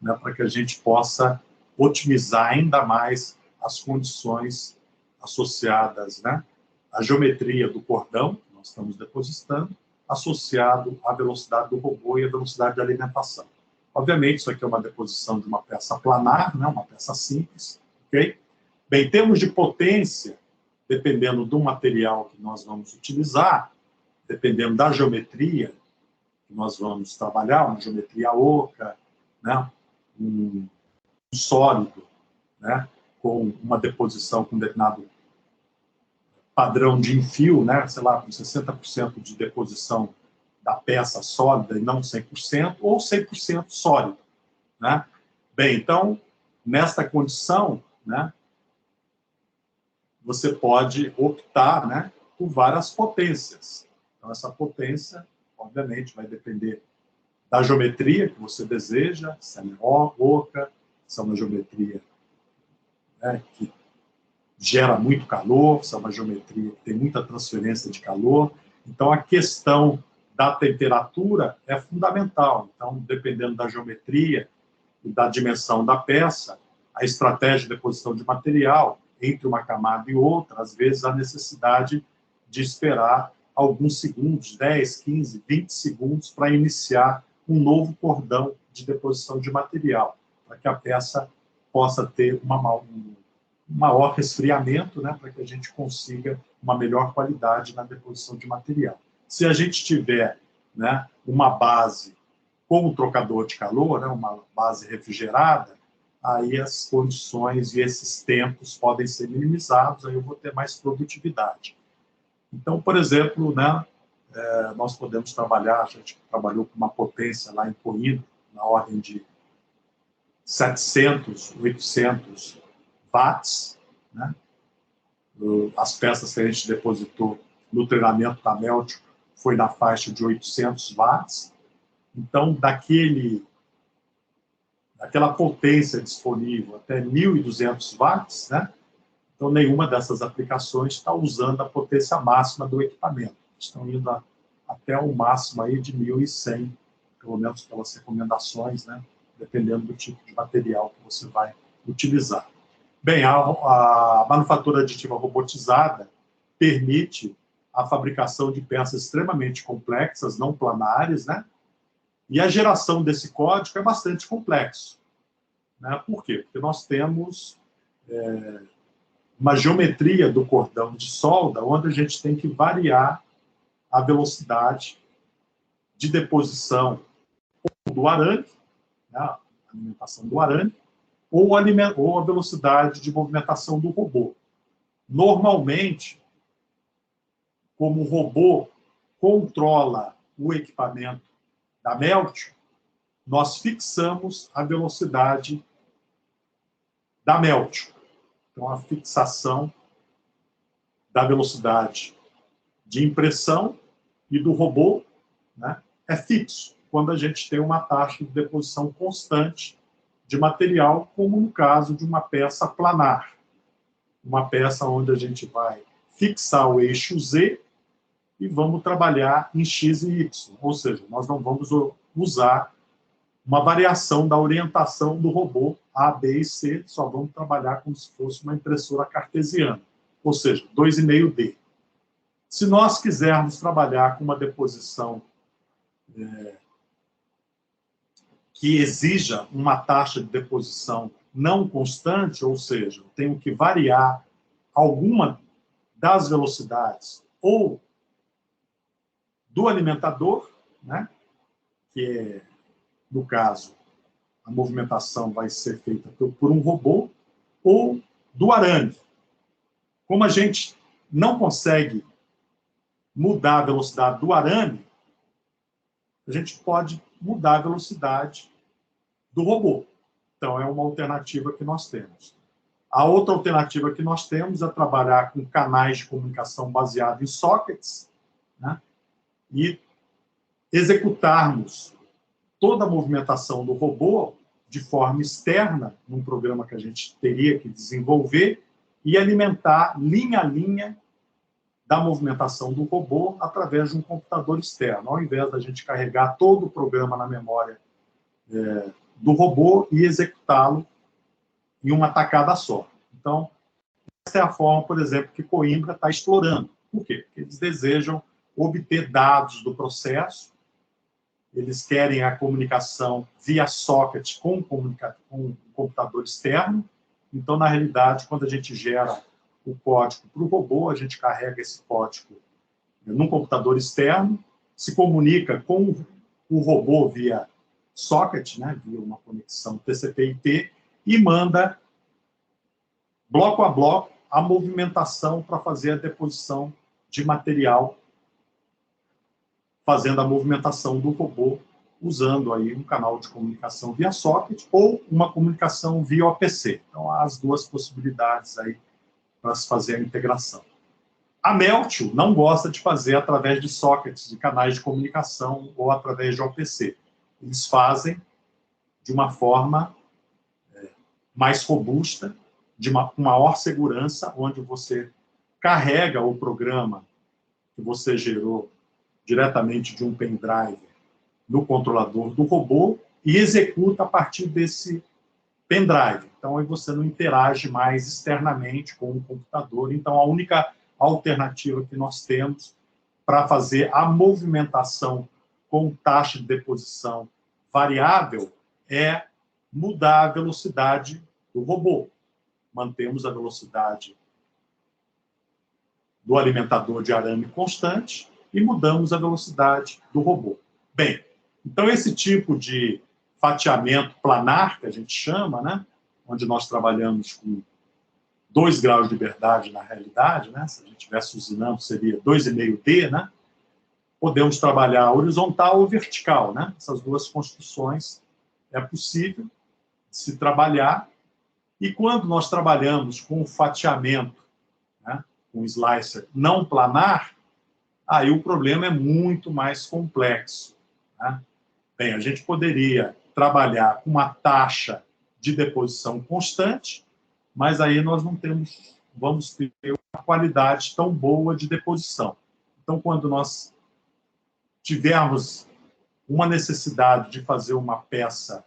né, para que a gente possa otimizar ainda mais as condições associadas, né, à geometria do cordão que nós estamos depositando, associado à velocidade do robô e à velocidade de alimentação. Obviamente, isso aqui é uma deposição de uma peça planar, né, uma peça simples, ok? Bem, em termos de potência, dependendo do material que nós vamos utilizar, dependendo da geometria que nós vamos trabalhar, uma geometria oca, né, um sólido, né, com uma deposição com determinado padrão de enfio, né, sei lá, com 60% de deposição da peça sólida e não 100%, ou 100% sólido, né? Bem, então, nesta condição, né, você pode optar, né, por várias potências. Então, essa potência, obviamente, vai depender da geometria que você deseja, se é oca, se é uma geometria, né, que gera muito calor, se é uma geometria que tem muita transferência de calor. Então, a questão da temperatura é fundamental. Então, dependendo da geometria e da dimensão da peça, a estratégia de deposição de material entre uma camada e outra, às vezes há necessidade de esperar alguns segundos, 10, 15, 20 segundos, para iniciar um novo cordão de deposição de material, para que a peça possa ter um maior resfriamento, né, para que a gente consiga uma melhor qualidade na deposição de material. Se a gente tiver, né, uma base com o trocador de calor, né, uma base refrigerada, aí as condições e esses tempos podem ser minimizados, aí eu vou ter mais produtividade. Então, por exemplo, né, nós podemos trabalhar, a gente trabalhou com uma potência lá em Coimbra, na ordem de 700, 800 watts, né? As peças que a gente depositou no treinamento da Meltio foi na faixa de 800 watts. Então, daquela potência disponível até 1.200 watts, né? Então, nenhuma dessas aplicações está usando a potência máxima do equipamento. Estão indo até o máximo aí de 1.100, pelo menos pelas recomendações, né? Dependendo do tipo de material que você vai utilizar. Bem, a manufatura aditiva robotizada permite a fabricação de peças extremamente complexas, não planares, né? E a geração desse código é bastante complexo, né? Por quê? Porque nós temos uma geometria do cordão de solda onde a gente tem que variar a velocidade de deposição do arame, né? A alimentação do arame, ou a velocidade de movimentação do robô. Normalmente, como o robô controla o equipamento da Meltio, nós fixamos a velocidade da Meltio. Então, a fixação da velocidade de impressão e do robô, né, é fixo, quando a gente tem uma taxa de deposição constante de material, como no caso de uma peça planar. Uma peça onde a gente vai fixar o eixo Z e vamos trabalhar em X e Y. Ou seja, nós não vamos usar uma variação da orientação do robô A, B e C, só vamos trabalhar como se fosse uma impressora cartesiana, ou seja, 2,5D. Se nós quisermos trabalhar com uma deposição que exija uma taxa de deposição não constante, ou seja, eu tenho que variar alguma das velocidades ou do alimentador, né, que é, no caso, a movimentação vai ser feita por um robô, ou do arame. Como a gente não consegue mudar a velocidade do arame, a gente pode mudar a velocidade do robô. Então, é uma alternativa que nós temos. A outra alternativa que nós temos é trabalhar com canais de comunicação baseados em sockets, né, e executarmos toda a movimentação do robô de forma externa, num programa que a gente teria que desenvolver, e alimentar linha a linha da movimentação do robô através de um computador externo, ao invés da gente carregar todo o programa na memória do robô e executá-lo em uma tacada só. Então, essa é a forma, por exemplo, que Coimbra está explorando. Por quê? Porque eles desejam obter dados do processo, eles querem a comunicação via socket com um computador externo. Então, na realidade, quando a gente gera o código para o robô, a gente carrega esse código num computador externo, se comunica com o robô via socket, né, via uma conexão TCP/IP, e manda, bloco a bloco, a movimentação para fazer a deposição de material, fazendo a movimentação do robô, usando aí um canal de comunicação via socket ou uma comunicação via OPC. Então, há as duas possibilidades aí para se fazer a integração. A Meltio não gosta de fazer através de sockets, de canais de comunicação ou através de OPC. Eles fazem de uma forma mais robusta, com maior segurança, onde você carrega o programa que você gerou diretamente de um pendrive no controlador do robô e executa a partir desse pendrive. Então, aí você não interage mais externamente com o computador. Então, a única alternativa que nós temos para fazer a movimentação com taxa de deposição variável é mudar a velocidade do robô. Mantemos a velocidade do alimentador de arame constante e mudamos a velocidade do robô. Bem, então esse tipo de fatiamento planar, que a gente chama, né, onde nós trabalhamos com 2 graus de liberdade na realidade, né? Se a gente estivesse usinando, seria 2,5D, né? Podemos trabalhar horizontal ou vertical, né? Essas duas construções é possível se trabalhar. E quando nós trabalhamos com fatiamento, né, com slicer não planar, aí o problema é muito mais complexo, né? Bem, a gente poderia trabalhar com uma taxa de deposição constante, mas aí nós não vamos ter uma qualidade tão boa de deposição. Então, quando nós tivermos uma necessidade de fazer uma peça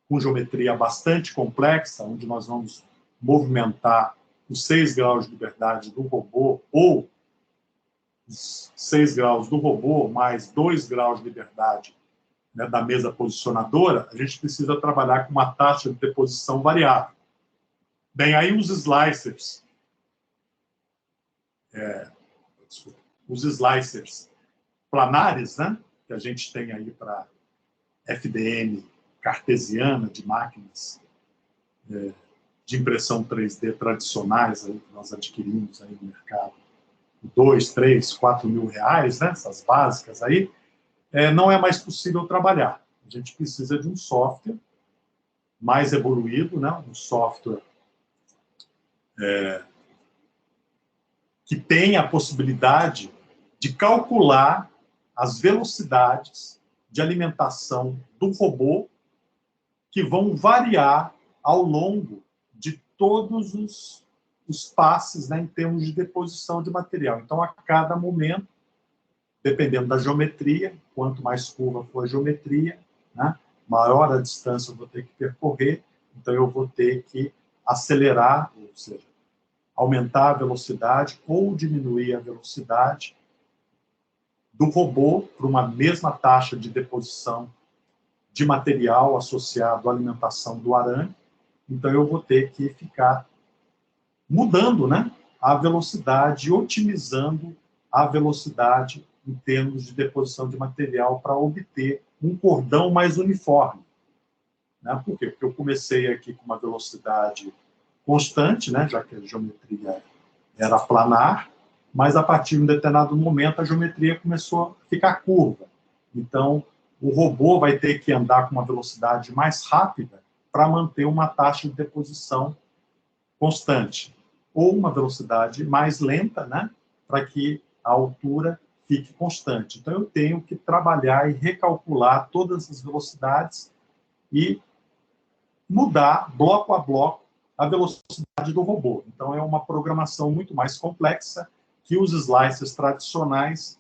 com geometria bastante complexa, onde nós vamos movimentar os 6 graus de liberdade do robô, ou os 6 graus do robô mais 2 graus de liberdade, né, da mesa posicionadora, a gente precisa trabalhar com uma taxa de deposição variável. Bem, aí os slicers planares, né, que a gente tem aí para FDM cartesiana de máquinas de impressão 3D tradicionais aí, que nós adquirimos aí no mercado, 2, 3, 4 mil reais, né, essas básicas aí, não é mais possível trabalhar. A gente precisa de um software mais evoluído, né, um software que tenha a possibilidade de calcular as velocidades de alimentação do robô que vão variar ao longo de todos os passes, né, em termos de deposição de material. Então, a cada momento, dependendo da geometria, quanto mais curva for a geometria, né, maior a distância eu vou ter que percorrer, então eu vou ter que acelerar, ou seja, aumentar a velocidade ou diminuir a velocidade do robô para uma mesma taxa de deposição de material associado à alimentação do arame. Então, eu vou ter que ficar mudando, né, a velocidade, otimizando a velocidade em termos de deposição de material para obter um cordão mais uniforme. Né? Por quê? Porque eu comecei aqui com uma velocidade constante, né, já que a geometria era planar, mas a partir de um determinado momento a geometria começou a ficar curva. Então, o robô vai ter que andar com uma velocidade mais rápida para manter uma taxa de deposição constante, ou uma velocidade mais lenta, né, para que a altura fique constante. Então, eu tenho que trabalhar e recalcular todas as velocidades e mudar, bloco a bloco, a velocidade do robô. Então, é uma programação muito mais complexa que os slicers tradicionais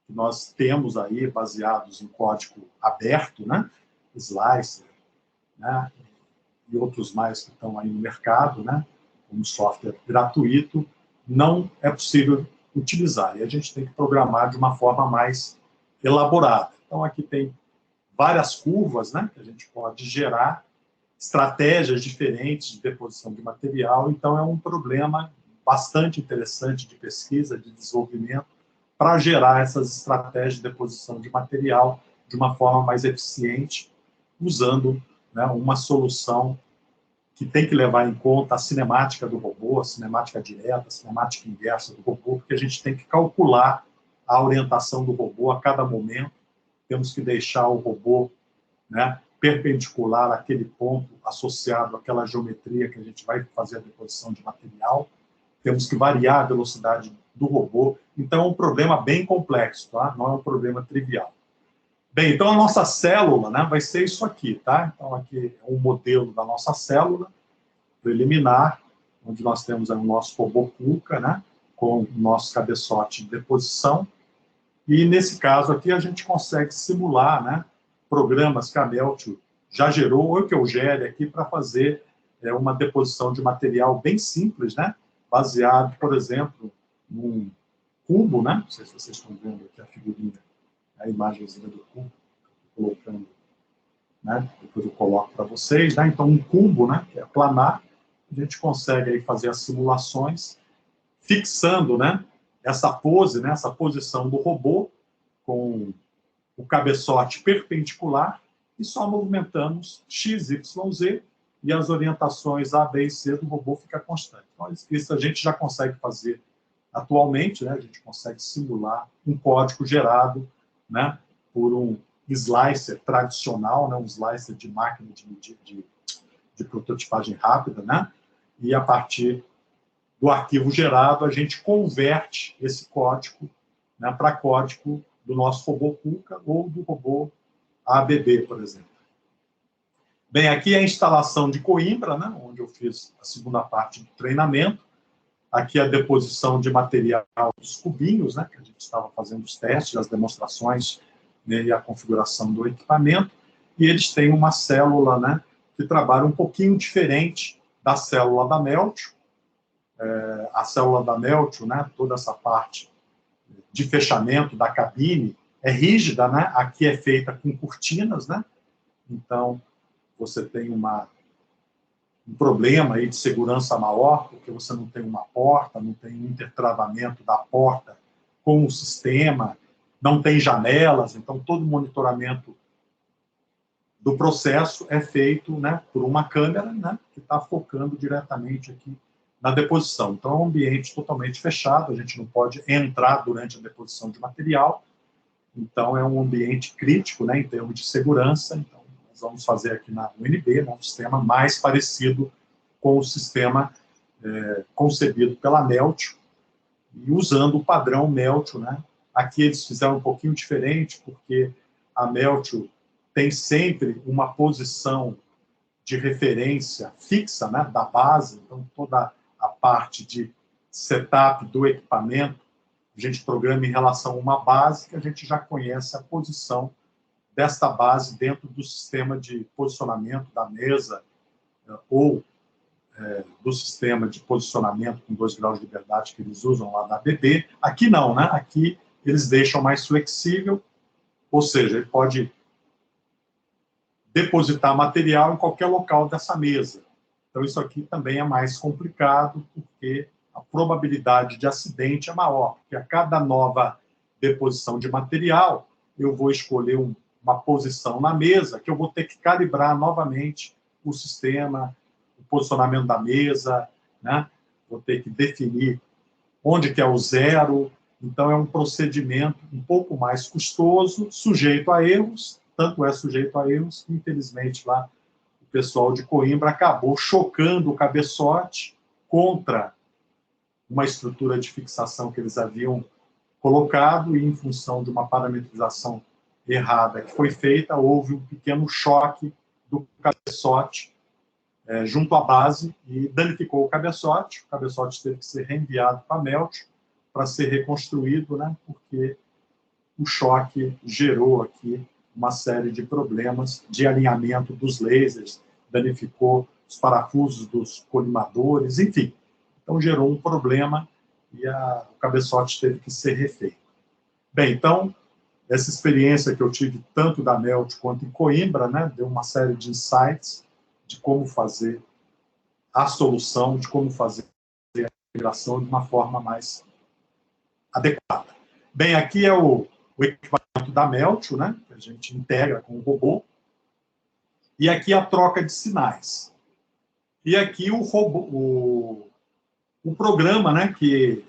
que nós temos aí, baseados em código aberto, né? Slicer, né? E outros mais que estão aí no mercado, né? Como software gratuito, não é possível utilizar. E a gente tem que programar de uma forma mais elaborada. Então, aqui tem várias curvas, né? Que a gente pode gerar estratégias diferentes de deposição de material. Então, é um problema bastante interessante de pesquisa, de desenvolvimento, para gerar essas estratégias de deposição de material de uma forma mais eficiente, usando, né, uma solução que tem que levar em conta a cinemática do robô, a cinemática direta, a cinemática inversa do robô, porque a gente tem que calcular a orientação do robô a cada momento, temos que deixar o robô, né, perpendicular àquele ponto associado àquela geometria que a gente vai fazer a deposição de material, temos que variar a velocidade do robô. Então, é um problema bem complexo, tá? Não é um problema trivial. Bem, então a nossa célula, né, vai ser isso aqui, tá? Então, aqui é um modelo da nossa célula preliminar, onde nós temos o nosso robô Kuka, né, com o nosso cabeçote de deposição. E, nesse caso aqui, a gente consegue simular, né, programas que a Meltio já gerou, ou que eu gere aqui, para fazer uma deposição de material bem simples, né, baseado, por exemplo, num cubo, né, não sei se vocês estão vendo aqui a figurinha, a imagenzinha do cubo, colocando, né, depois eu coloco para vocês, né, então um cubo, né, que é planar, a gente consegue aí fazer as simulações, fixando, né, essa pose, né, essa posição do robô, com o cabeçote perpendicular, e só movimentamos x, y, z, e as orientações A, B e C do robô fica constante. Então, isso a gente já consegue fazer atualmente, né? A gente consegue simular um código gerado, né, por um slicer tradicional, né, um slicer de máquina de prototipagem rápida, né? E a partir do arquivo gerado, a gente converte esse código, né, para código do nosso robô KUKA ou do robô ABB, por exemplo. Bem, aqui é a instalação de Coimbra, né, onde eu fiz a segunda parte do treinamento. Aqui a deposição de material dos cubinhos, né, que a gente estava fazendo os testes, as demonstrações, né, e a configuração do equipamento. E eles têm uma célula, né, que trabalha um pouquinho diferente da célula da Meltio. A célula da Meltio, né, toda essa parte de fechamento da cabine é rígida, né? Aqui é feita com cortinas, né? Então, você tem um problema aí de segurança maior, porque você não tem uma porta, não tem um intertravamento da porta com o sistema, não tem janelas, então todo o monitoramento do processo é feito, né, por uma câmera, né, que está focando diretamente aqui na deposição. Então, é um ambiente totalmente fechado, a gente não pode entrar durante a deposição de material, então é um ambiente crítico, né, em termos de segurança. Então, nós vamos fazer aqui na UNB, né, um sistema mais parecido com o sistema concebido pela Meltio, e usando o padrão Meltio, né. Aqui eles fizeram um pouquinho diferente, porque a Meltio tem sempre uma posição de referência fixa, né, da base, então toda a parte de setup do equipamento, a gente programa em relação a uma base que a gente já conhece a posição desta base dentro do sistema de posicionamento da mesa ou do sistema de posicionamento com 2 graus de liberdade que eles usam lá da BB. Aqui não, né? Aqui eles deixam mais flexível, ou seja, ele pode depositar material em qualquer local dessa mesa. Então, isso aqui também é mais complicado, porque a probabilidade de acidente é maior, porque a cada nova deposição de material, eu vou escolher uma posição na mesa que eu vou ter que calibrar novamente o sistema, o posicionamento da mesa, né? Vou ter que definir onde que é o zero. Então, é um procedimento um pouco mais custoso, sujeito a erros, tanto é sujeito a erros que, infelizmente, lá o pessoal de Coimbra acabou chocando o cabeçote contra uma estrutura de fixação que eles haviam colocado e, em função de uma parametrização errada que foi feita, houve um pequeno choque do cabeçote junto à base e danificou o cabeçote. O cabeçote teve que ser reenviado para a Meltio para ser reconstruído, né, porque o choque gerou aqui uma série de problemas de alinhamento dos lasers, danificou os parafusos dos colimadores, enfim. Então, gerou um problema e o cabeçote teve que ser refeito. Bem, então, essa experiência que eu tive tanto da Meltio quanto em Coimbra, né, deu uma série de insights de como fazer a solução, de como fazer a integração de uma forma mais adequada. Bem, aqui é o equipamento da Meltio, né, que a gente integra com o robô, e aqui a troca de sinais. E aqui o robô, o programa, né, que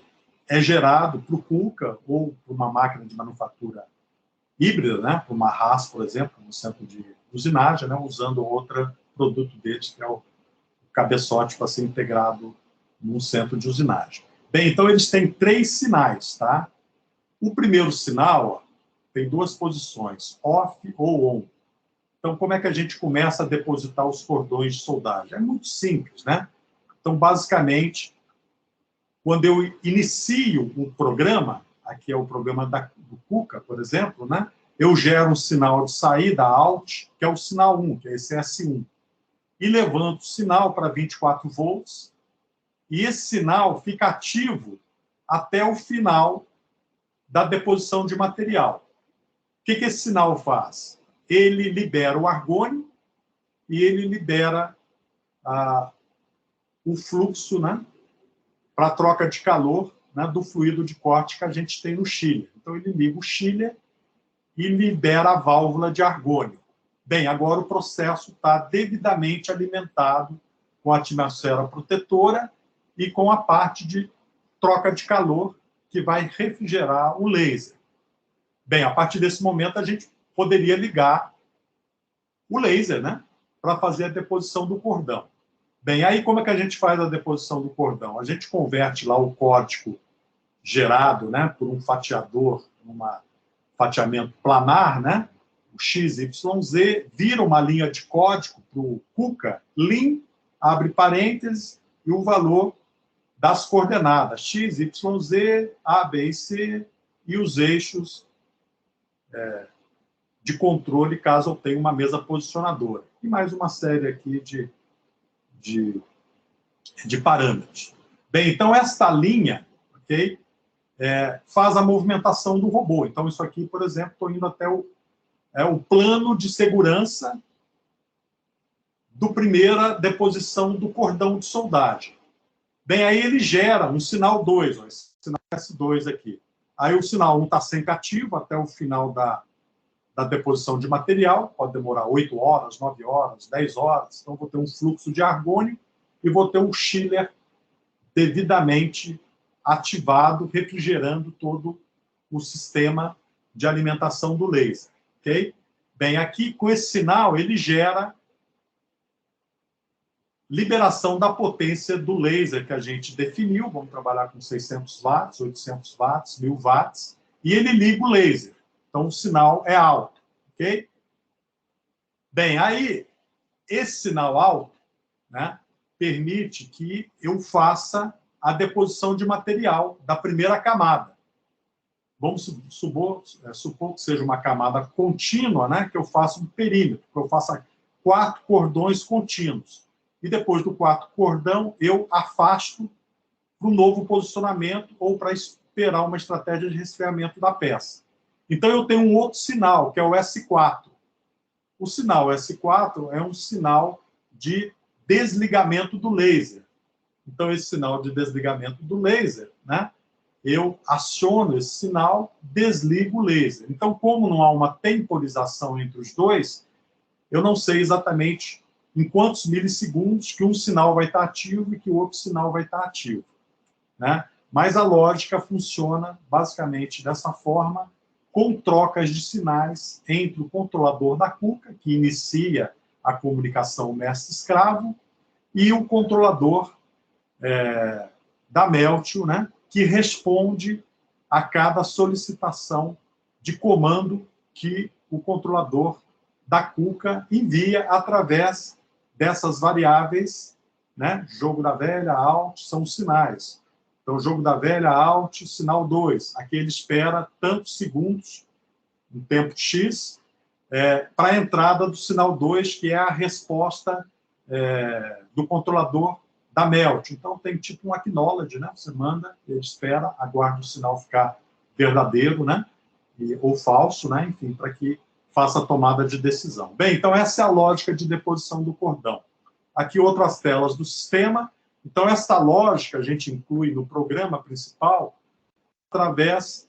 é gerado para o KUKA ou para uma máquina de manufatura híbrida, né, para uma Haas, por exemplo, no centro de usinagem, né, usando outro produto deles, que é o cabeçote para ser integrado num centro de usinagem. Bem, então eles têm 3 sinais, tá? O primeiro sinal, ó, tem 2 posições, off ou on. Então, como é que a gente começa a depositar os cordões de soldagem? É muito simples, né? Então, basicamente, quando eu inicio um programa, aqui é o programa do KUKA, por exemplo, né? Eu gero um sinal de saída, Alt, que é o sinal 1, que é esse S1. E levanto o sinal para 24 volts, e esse sinal fica ativo até o final da deposição de material. O que esse sinal faz? Ele libera o argônio e ele libera o fluxo, né, para a troca de calor, né, do fluido de corte que a gente tem no chiller. Então, ele liga o chiller e libera a válvula de argônio. Bem, agora o processo está devidamente alimentado com a atmosfera protetora e com a parte de troca de calor que vai refrigerar o laser. Bem, a partir desse momento a gente poderia ligar o laser, né, para fazer a deposição do cordão. Bem, aí como é que a gente faz a deposição do cordão? A gente converte lá o código gerado, né, por um fatiador, um fatiamento planar, né, o XYZ, vira uma linha de código para o KUKA, lim, abre parênteses, e o valor das coordenadas, x, y, z, a, b e c, e os eixos de controle, caso eu tenha uma mesa posicionadora. E mais uma série aqui de parâmetros. Bem, então esta linha, ok, faz a movimentação do robô. Então isso aqui, por exemplo, estou indo até o plano de segurança do primeira deposição do cordão de soldagem. Bem, aí ele gera um sinal 2, ó, esse sinal S2 aqui. Aí o sinal 1 está sempre ativo até o final da deposição de material, pode demorar 8 horas, 9 horas, 10 horas. Então, vou ter um fluxo de argônio e vou ter um chiller devidamente ativado, refrigerando todo o sistema de alimentação do laser. Ok? Bem, aqui, com esse sinal, ele gera liberação da potência do laser que a gente definiu. Vamos trabalhar com 600 watts, 800 watts, 1000 watts, e ele liga o laser. Então, o sinal é alto, ok? Bem, aí, esse sinal alto, né, permite que eu faça a deposição de material da primeira camada. Vamos supor que seja uma camada contínua, né, que eu faça um perímetro, que eu faça 4 cordões contínuos. E depois do 4º cordão, eu afasto para um novo posicionamento ou para esperar uma estratégia de resfriamento da peça. Então, eu tenho um outro sinal, que é o S4. O sinal S4 é um sinal de desligamento do laser. Então, esse sinal de desligamento do laser, né, eu aciono esse sinal, desligo o laser. Então, como não há uma temporização entre os dois, eu não sei exatamente em quantos milissegundos que um sinal vai estar ativo e que o outro sinal vai estar ativo, né? Mas a lógica funciona basicamente dessa forma, com trocas de sinais entre o controlador da KUKA, que inicia a comunicação mestre-escravo, e o controlador da Meltio, né, que responde a cada solicitação de comando que o controlador da KUKA envia através dessas variáveis, né, jogo da velha, alt, são os sinais. Então, jogo da velha, alt, sinal 2. Aqui ele espera tantos segundos, um tempo X, para a entrada do sinal 2, que é a resposta do controlador da Meltio. Então, tem tipo um acknowledge, né? Você manda, ele espera, aguarda o sinal ficar verdadeiro, né? Ou falso, né? Enfim, para que faça a tomada de decisão. Bem, então essa é a lógica de deposição do cordão. Aqui outras telas do sistema. Então, essa lógica a gente inclui no programa principal através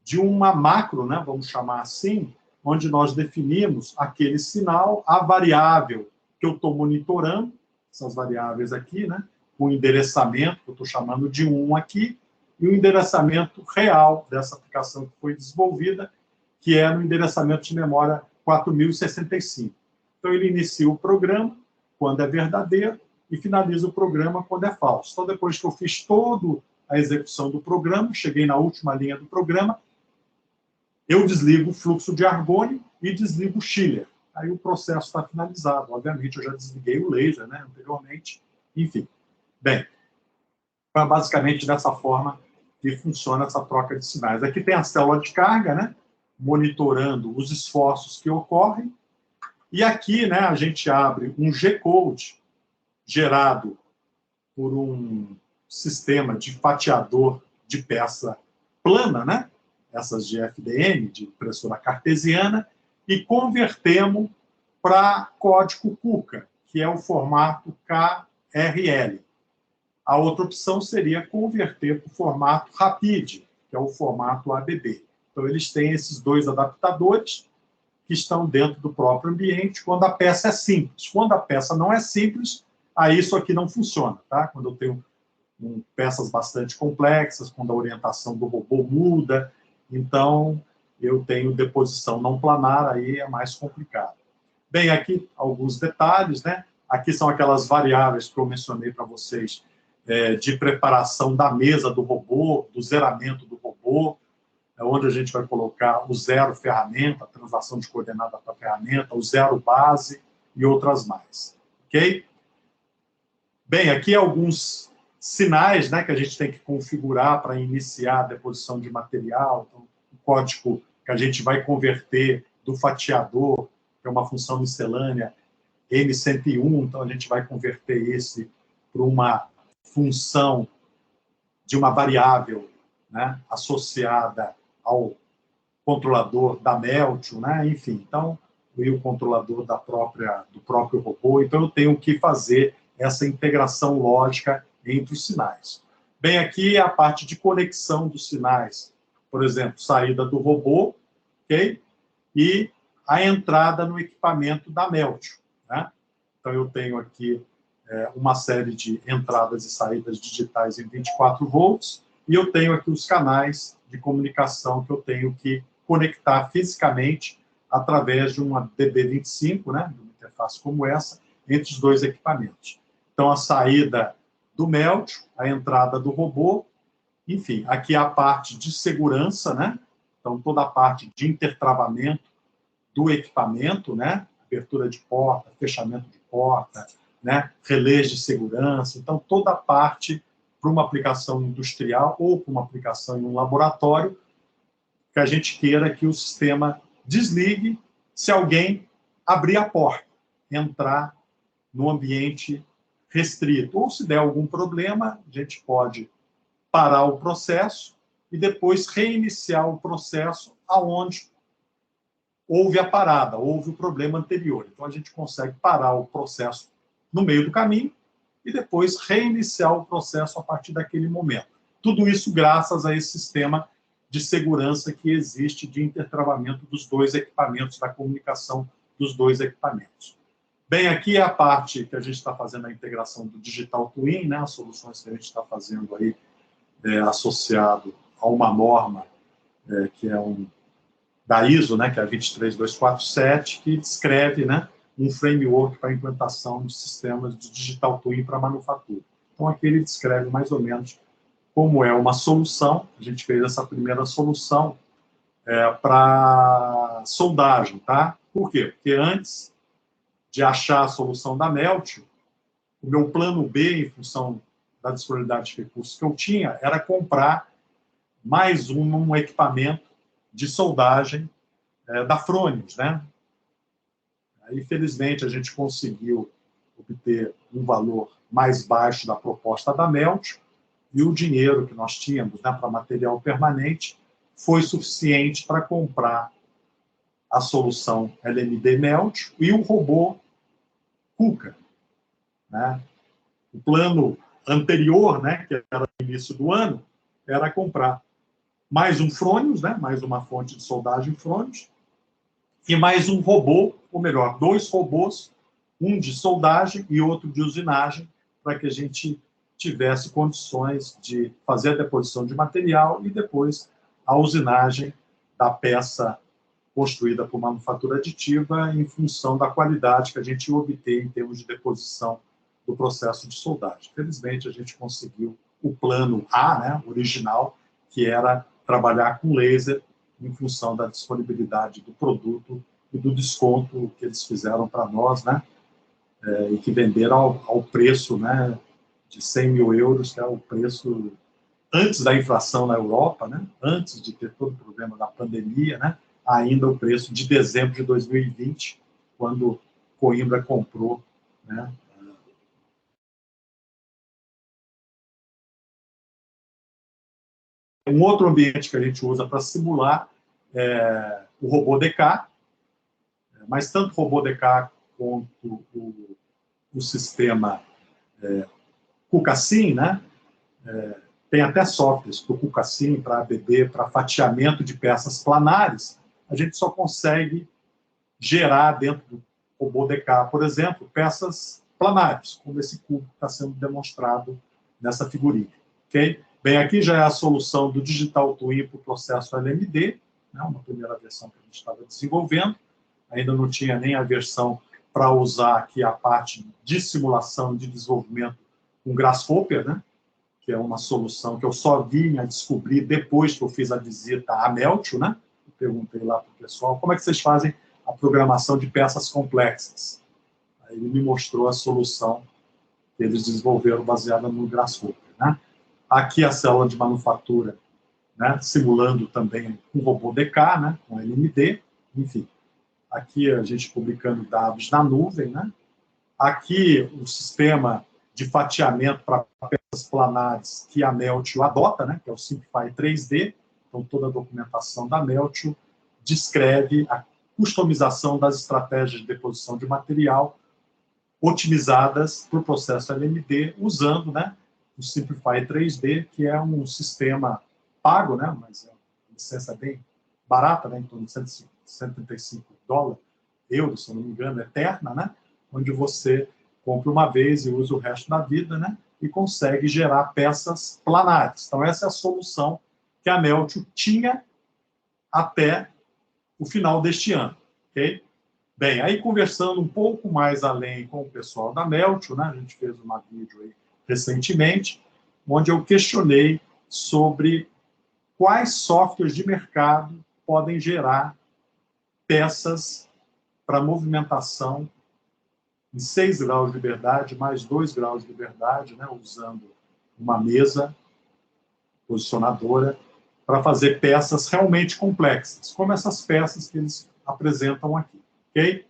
de uma macro, né? Vamos chamar assim, onde nós definimos aquele sinal, a variável que eu estou monitorando, essas variáveis aqui, né, o endereçamento, que eu estou chamando de 1 aqui, e o endereçamento real dessa aplicação que foi desenvolvida, que é no endereçamento de memória 4065. Então, ele inicia o programa quando é verdadeiro e finaliza o programa quando é falso. Então, depois que eu fiz toda a execução do programa, cheguei na última linha do programa, eu desligo o fluxo de argônio e desligo o chiller. Aí o processo está finalizado. Obviamente, eu já desliguei o laser, né, anteriormente. Enfim. Bem, é basicamente dessa forma que funciona essa troca de sinais. Aqui tem a célula de carga, né, monitorando os esforços que ocorrem. E aqui, né, a gente abre um G-code gerado por um sistema de fatiador de peça plana, né, essas de FDM, de impressora cartesiana, e convertemos para código KUKA, que é o formato KRL. A outra opção seria converter para o formato RAPID, que é o formato ABB. Então, eles têm esses dois adaptadores, que estão dentro do próprio ambiente, quando a peça é simples. Quando a peça não é simples, aí isso aqui não funciona, tá? Quando eu tenho peças bastante complexas, quando a orientação do robô muda, então eu tenho deposição não planar, aí é mais complicado. Bem, aqui alguns detalhes, né? Aqui são aquelas variáveis que eu mencionei para vocês, de preparação da mesa do robô, do zeramento do robô, onde a gente vai colocar o zero ferramenta, a translação de coordenada para a ferramenta, o zero base e outras mais. Ok? Bem, aqui alguns sinais, né, que a gente tem que configurar para iniciar a deposição de material. Então, o código que a gente vai converter do fatiador, que é uma função miscelânea, M101, então a gente vai converter esse para uma função de uma variável, né, associada ao controlador da Meltio, né, enfim, então, e o controlador do próprio robô. Então, eu tenho que fazer essa integração lógica entre os sinais. Bem, aqui é a parte de conexão dos sinais, por exemplo, saída do robô, ok? E a entrada no equipamento da Meltio, né? Então, eu tenho aqui uma série de entradas e saídas digitais em 24 volts, e eu tenho aqui os canais de comunicação que eu tenho que conectar fisicamente através de uma DB25, né, de uma interface como essa, entre os dois equipamentos. Então, a saída do Meltio, a entrada do robô, enfim, aqui a parte de segurança, né? Então, toda a parte de intertravamento do equipamento, né? Abertura de porta, fechamento de porta, né? Relés de segurança. Então, toda a parte para uma aplicação industrial ou para uma aplicação em um laboratório, que a gente queira que o sistema desligue se alguém abrir a porta, entrar no ambiente restrito. Ou se der algum problema, a gente pode parar o processo e depois reiniciar o processo aonde houve a parada, houve o problema anterior. Então, a gente consegue parar o processo no meio do caminho e depois reiniciar o processo a partir daquele momento. Tudo isso graças a esse sistema de segurança que existe de intertravamento dos dois equipamentos, da comunicação dos dois equipamentos. Bem, aqui é a parte que a gente está fazendo a integração do Digital Twin, né, as soluções que a gente está fazendo aí associado a uma norma que é da ISO, né, que é a 23247, que descreve, né, um framework para a implantação de sistemas de Digital Twin para manufatura. Então, aqui ele descreve mais ou menos como é uma solução. A gente fez essa primeira solução para soldagem, tá? Por quê? Porque antes de achar a solução da Meltio, o meu plano B, em função da disponibilidade de recursos que eu tinha, era comprar mais um equipamento de soldagem da Fronius, né? Aí, felizmente, a gente conseguiu obter um valor mais baixo da proposta da Meltio, e o dinheiro que nós tínhamos, né, para material permanente foi suficiente para comprar a solução LMD Meltio e o robô KUKA, né? O plano anterior, né, que era no início do ano, era comprar mais um Fronius, né, mais uma fonte de soldagem Fronius, e mais um robô, ou melhor, dois robôs, um de soldagem e outro de usinagem, para que a gente tivesse condições de fazer a deposição de material e depois a usinagem da peça construída por manufatura aditiva em função da qualidade que a gente ia obter em termos de deposição do processo de soldagem. Felizmente, a gente conseguiu o plano A, né, original, que era trabalhar com laser em função da disponibilidade do produto e do desconto que eles fizeram para nós, né, e que venderam ao preço, né, de 100 mil euros, que é o preço antes da inflação na Europa, né, antes de ter todo o problema da pandemia, né, ainda o preço de dezembro de 2020, quando Coimbra comprou, né. Um outro ambiente que a gente usa para simular é o robô DK, mas tanto o robô DK quanto o sistema KUKA-SIM, né, tem até softwares para o KUKA-SIM, para ABB, para fatiamento de peças planares, a gente só consegue gerar dentro do robô DK, por exemplo, peças planares, como esse cubo que está sendo demonstrado nessa figurinha. Okay? Bem, aqui já é a solução do Digital Twin para o processo LMD, né, uma primeira versão que a gente estava desenvolvendo. Ainda não tinha nem a versão para usar aqui a parte de simulação e de desenvolvimento com Grasshopper, né, que é uma solução que eu só vim a descobrir depois que eu fiz a visita à Meltio, né? Eu perguntei lá para o pessoal, como é que vocês fazem a programação de peças complexas? Aí ele me mostrou a solução que eles desenvolveram baseada no Grasshopper, né? Aqui a célula de manufatura, né, simulando também um robô DK, né, com LMD, enfim. Aqui a gente publicando dados na nuvem, né? Aqui o sistema de fatiamento para peças planares que a Meltio adota, né, que é o Simplify 3D. Então, toda a documentação da Meltio descreve a customização das estratégias de deposição de material otimizadas para o processo LMD, usando, né, o Simplify 3D, que é um sistema pago, né, mas é uma licença bem barata, né, em torno de $135, euros, se eu não me engano, eterna, né, onde você compra uma vez e usa o resto da vida, né, e consegue gerar peças planares. Então, essa é a solução que a Meltio tinha até o final deste ano, ok? Bem, aí conversando um pouco mais além com o pessoal da Meltio, né, a gente fez uma vídeo aí recentemente, onde eu questionei sobre quais softwares de mercado podem gerar peças para movimentação em 6 graus de liberdade, mais 2 graus de liberdade, né, usando uma mesa posicionadora para fazer peças realmente complexas, como essas peças que eles apresentam aqui. Ok?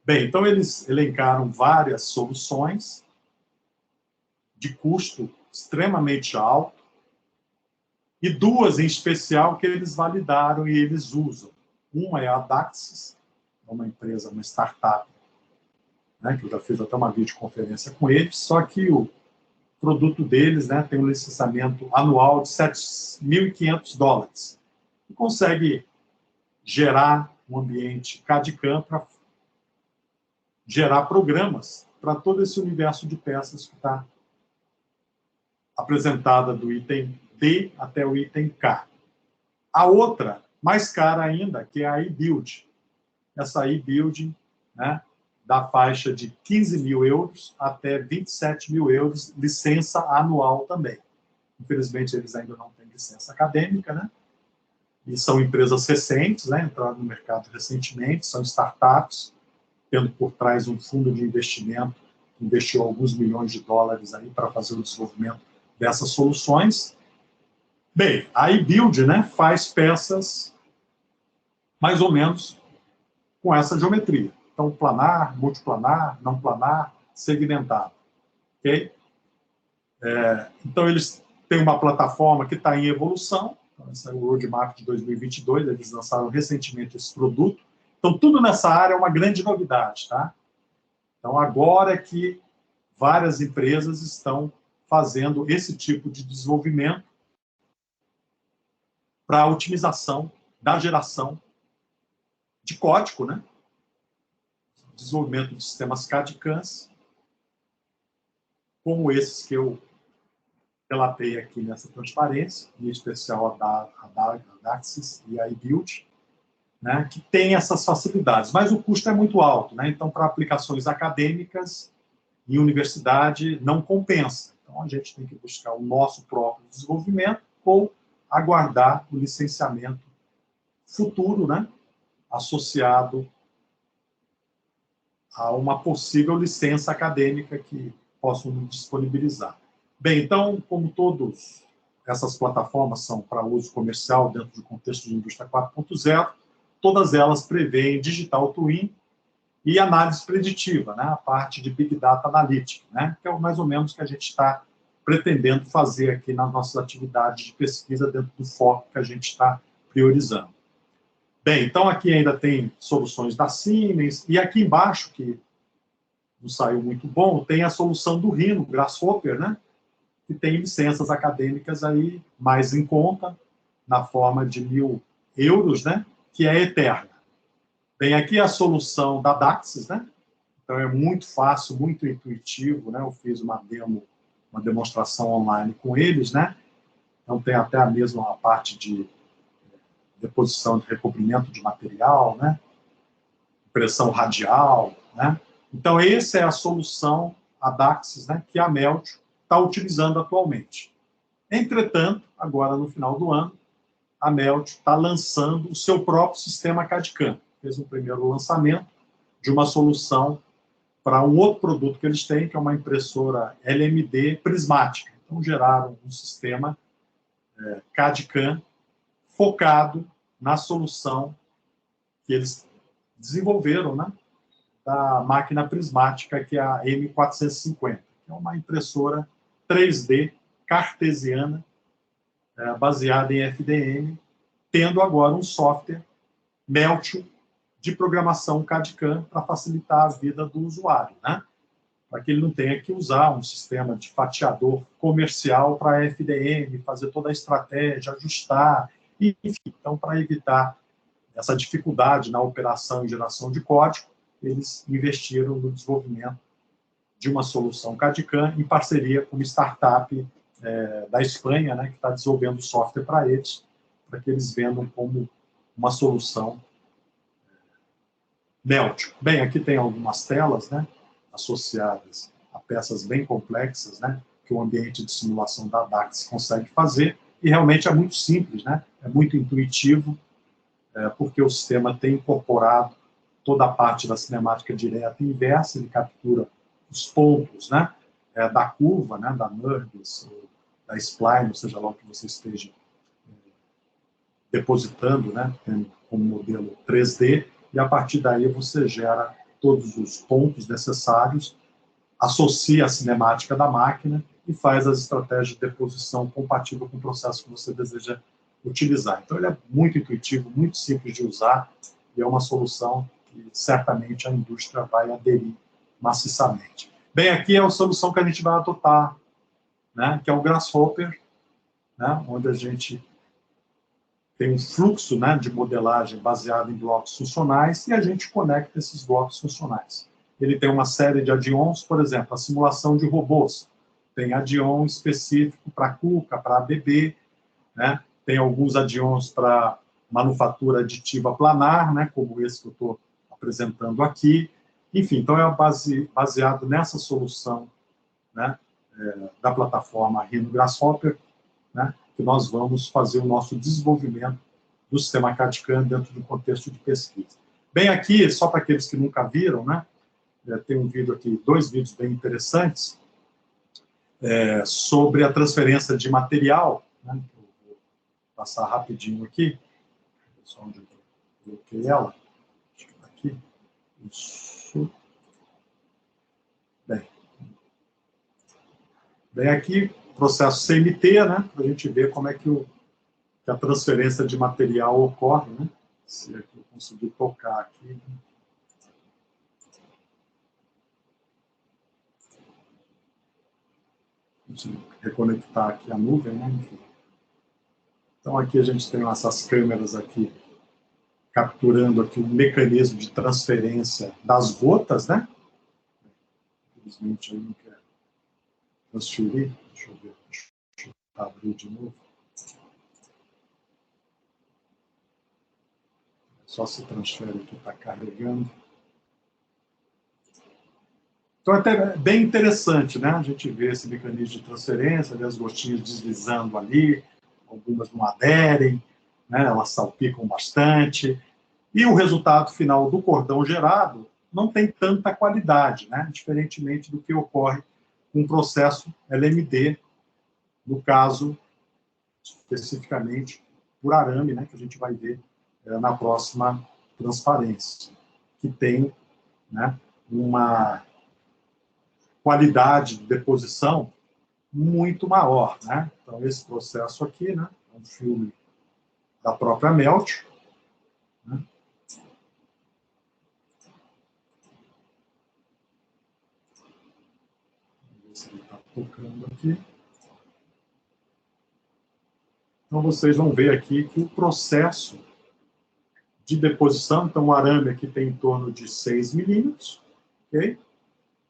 Bem, então eles elencaram várias soluções de custo extremamente alto e duas em especial que eles validaram e eles usam. Uma é a Daxis, uma empresa, uma startup, né, que eu já fiz até uma videoconferência com eles, só que o produto deles, né, tem um licenciamento anual de $7.500 e consegue gerar um ambiente CAD/CAM para gerar programas para todo esse universo de peças que está apresentada do item D até o item K. A outra, mais cara ainda, que é a eBuild. Essa eBuild, né, da faixa de 15 mil euros até 27 mil euros, licença anual também. Infelizmente, eles ainda não têm licença acadêmica, né? E são empresas recentes, né, entraram no mercado recentemente, são startups, tendo por trás um fundo de investimento que investiu alguns milhões de dólares aí para fazer o desenvolvimento dessas soluções. Bem, a eBuild, né, faz peças mais ou menos com essa geometria. Então, planar, multiplanar, não planar, segmentado. Ok? Então, eles têm uma plataforma que está em evolução. Então, esse é o Roadmap de 2022, eles lançaram recentemente esse produto. Então, tudo nessa área é uma grande novidade, tá? Então, agora é que várias empresas estão fazendo esse tipo de desenvolvimento para a otimização da geração de código, né? Desenvolvimento de sistemas CAD/CAMs, como esses que eu relatei aqui nessa transparência, em especial a Daxis e a eBuild, né, que tem essas facilidades, mas o custo é muito alto, né? Então, para aplicações acadêmicas em universidade, não compensa. Então, a gente tem que buscar o nosso próprio desenvolvimento ou aguardar o licenciamento futuro, né, associado a uma possível licença acadêmica que possam nos disponibilizar. Bem, então, como todas essas plataformas são para uso comercial dentro do contexto de indústria 4.0, todas elas prevêem digital twin e análise preditiva, né, a parte de Big Data Analytics, né, que é mais ou menos o que a gente está pretendendo fazer aqui nas nossas atividades de pesquisa dentro do foco que a gente está priorizando. Bem, então aqui ainda tem soluções da Siemens, e aqui embaixo, que não saiu muito bom, tem a solução do Rhino, Grasshopper, né, que tem licenças acadêmicas aí mais em conta, na forma de 1.000 euros, né, que é eterna. Bem, aqui é a solução da Daxis, né? Então, é muito fácil, muito intuitivo, né? Eu fiz uma demonstração online com eles, né? Então, tem até a mesma parte de deposição de recobrimento de material, né? Pressão radial, né? Então, essa é a solução, a Daxis, né? Que a Meltio está utilizando atualmente. Entretanto, agora, no final do ano, a Meltio está lançando o seu próprio sistema CAD/CAM. Fez um primeiro lançamento de uma solução para um outro produto que eles têm, que é uma impressora LMD prismática. Então, geraram um sistema CAD/CAM focado na solução que eles desenvolveram, né, da máquina prismática, que é a M450, que é uma impressora 3D cartesiana, baseada em FDM, tendo agora um software Meltio de programação CAD/CAM para facilitar a vida do usuário, né? Para que ele não tenha que usar um sistema de fatiador comercial para FDM, fazer toda a estratégia, ajustar, enfim. Então, para evitar essa dificuldade na operação e geração de código, eles investiram no desenvolvimento de uma solução CAD/CAM em parceria com uma startup da Espanha, né, que está desenvolvendo software para que eles vendam como uma solução Meltio. Bem, aqui tem algumas telas, né, associadas a peças bem complexas, né, que o ambiente de simulação da DAX consegue fazer, e realmente é muito simples, né, é muito intuitivo, porque o sistema tem incorporado toda a parte da cinemática direta e inversa, ele captura os pontos, né, da curva, né, da NURBS, da spline, ou seja lá o que você esteja depositando, né, como modelo 3D, e a partir daí você gera todos os pontos necessários, associa a cinemática da máquina e faz as estratégias de deposição compatível com o processo que você deseja utilizar. Então, ele é muito intuitivo, muito simples de usar, e é uma solução que certamente a indústria vai aderir maciçamente. Bem, aqui é a solução que a gente vai adotar, né, que é o Grasshopper, né, onde a gente tem um fluxo, né, de modelagem baseado em blocos funcionais e a gente conecta esses blocos funcionais. Ele tem uma série de add-ons, por exemplo, a simulação de robôs. Tem add-on específico para KUKA, para ABB, né? Tem alguns add-ons para manufatura aditiva planar, né, como esse que eu estou apresentando aqui. Enfim, então é baseado nessa solução, né, da plataforma Rhino Grasshopper, né, que nós vamos fazer o nosso desenvolvimento do sistema CAD/CAM dentro de um contexto de pesquisa. Bem, aqui, só para aqueles que nunca viram, né, tem um vídeo aqui, 2 vídeos bem interessantes, sobre a transferência de material, né, eu vou passar rapidinho aqui, só onde eu coloquei ela, acho que está aqui, isso. Bem, aqui, processo CMT, né, para a gente ver como é que a transferência de material ocorre, né? Se aqui eu conseguir tocar aqui. Consigo reconectar aqui a nuvem, né? Enfim. Então, aqui a gente tem essas câmeras aqui, capturando aqui o mecanismo de transferência das gotas, né? Infelizmente, eu não quero transferir. Deixa eu ver. Deixa eu abrir de novo. Só se transfere aqui, está carregando. Então, é até bem interessante, né? A gente vê esse mecanismo de transferência, as gotinhas deslizando ali, algumas não aderem, né? Elas salpicam bastante. E o resultado final do cordão gerado não tem tanta qualidade, né? Diferentemente do que ocorre com o processo LMD, no caso, especificamente, por arame, né? Que a gente vai ver na próxima transparência, que tem, né, uma qualidade de deposição muito maior, né? Então, esse processo aqui, né, é um filme da própria Meltio, né? Vamos ver se ele está tocando aqui. Então, vocês vão ver aqui que o processo de deposição. Então, o arame aqui tem em torno de 6 milímetros. Okay?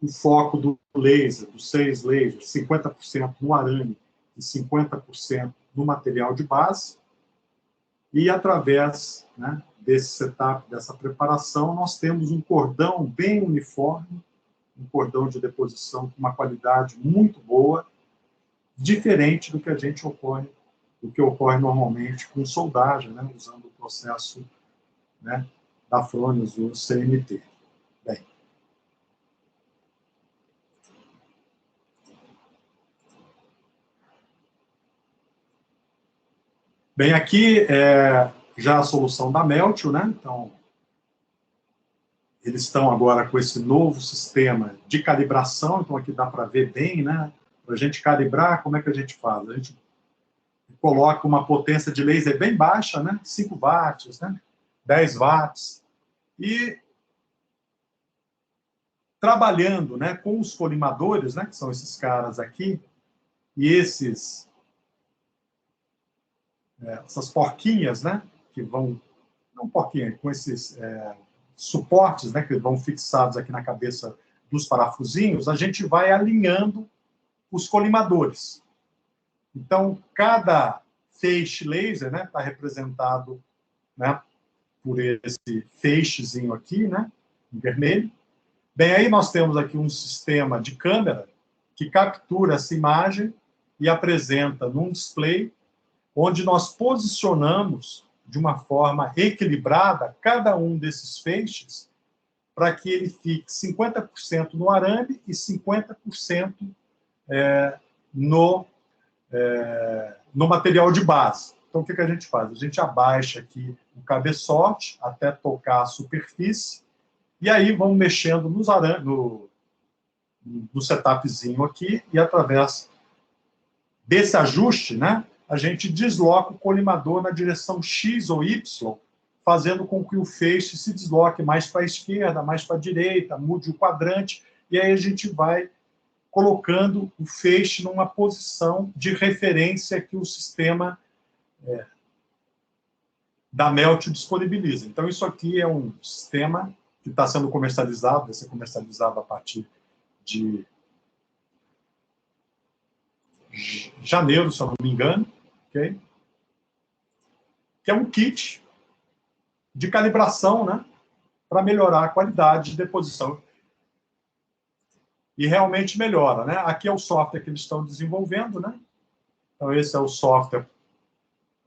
O foco do laser, dos 6 lasers, 50% no arame e 50% no material de base. E, através, né, desse setup, dessa preparação, nós temos um cordão bem uniforme, um cordão de deposição com uma qualidade muito boa, diferente do que ocorre normalmente com soldagem, né, usando o processo, né, da Fronius, o CNT. Bem, aqui é já a solução da Meltio, né? Então, eles estão agora com esse novo sistema de calibração, então aqui dá para ver bem, né? Para a gente calibrar, como é que a gente faz? A gente coloca uma potência de laser bem baixa, né? 5 watts, né? 10 watts. E trabalhando, né, com os colimadores, né, que são esses caras aqui, e essas porquinhas, né, que vão, não porquinha, com esses suportes, né, que vão fixados aqui na cabeça dos parafusinhos, a gente vai alinhando os colimadores. Então, cada feixe laser, né, está representado, né, por esse feixezinho aqui, né, em vermelho. Bem, aí nós temos aqui um sistema de câmera que captura essa imagem e apresenta num display, onde nós posicionamos de uma forma equilibrada cada um desses feixes para que ele fique 50% no arame e 50% no material de base. Então, o que a gente faz? A gente abaixa aqui o cabeçote até tocar a superfície, e aí vamos mexendo no setupzinho aqui, e através desse ajuste, né, a gente desloca o colimador na direção X ou Y, fazendo com que o feixe se desloque mais para a esquerda, mais para a direita, mude o quadrante, e aí a gente vai colocando o feixe numa posição de referência que o sistema da Meltio disponibiliza. Então, isso aqui é um sistema que está sendo comercializado, vai ser comercializado a partir de janeiro, se eu não me engano, okay? Que é um kit de calibração, né, para melhorar a qualidade de deposição. E realmente melhora, né? Aqui é o software que eles estão desenvolvendo, né? Então, esse é o software,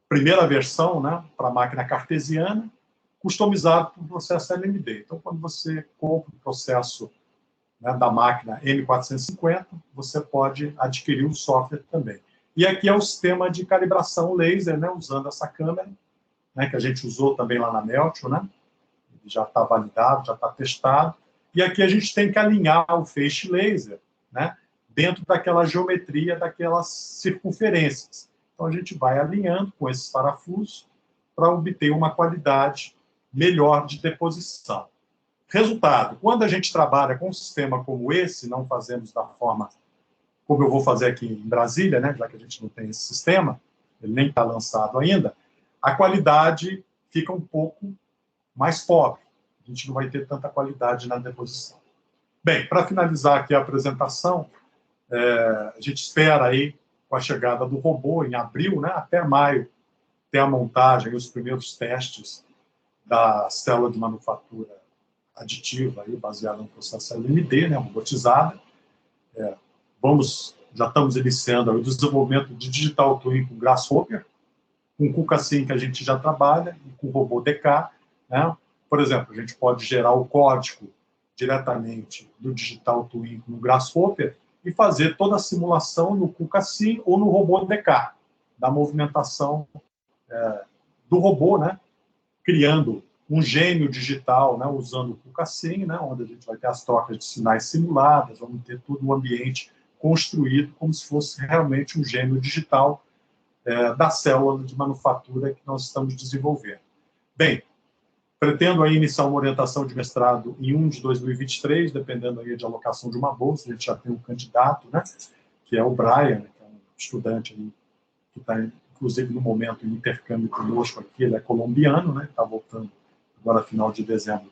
primeira versão, né, para a máquina cartesiana, customizado para o processo LMD. Então, quando você compra o processo, né, da máquina M450, você pode adquirir o software também. E aqui é o sistema de calibração laser, né, usando essa câmera, né, que a gente usou também lá na Meltio, né? Ele já está validado, já está testado. E aqui a gente tem que alinhar o feixe laser, né, dentro daquela geometria, daquelas circunferências. Então, a gente vai alinhando com esses parafusos para obter uma qualidade melhor de deposição. Resultado, quando a gente trabalha com um sistema como esse, não fazemos da forma como eu vou fazer aqui em Brasília, né, já que a gente não tem esse sistema, ele nem está lançado ainda, a qualidade fica um pouco mais pobre. A gente não vai ter tanta qualidade na deposição. Bem, para finalizar aqui a apresentação, a gente espera aí, com a chegada do robô em abril, né, até maio, ter a montagem e os primeiros testes da célula de manufatura aditiva, aí, baseada no processo LMD, né, robotizada. Já estamos iniciando o desenvolvimento de Digital Twin com Grasshopper, com Kuka-Sync que a gente já trabalha, e com o robô DK, né? Por exemplo, a gente pode gerar o código diretamente do Digital Twin no Grasshopper e fazer toda a simulação no Kuka-Sync ou no robô DK, da movimentação do robô, né? Criando um gênio digital, né? Usando o Kuka-Sync, né? Onde a gente vai ter as trocas de sinais simuladas, vamos ter todo um ambiente construído como se fosse realmente um gênio digital da célula de manufatura que nós estamos desenvolvendo. Bem, pretendo aí iniciar uma orientação de mestrado em 1 de 2023, dependendo aí de alocação de uma bolsa. A gente já tem um candidato, né, que é o Brian, que é um estudante aí, que está, inclusive, no momento, em intercâmbio conosco aqui. Ele é colombiano, né, está voltando agora final de dezembro,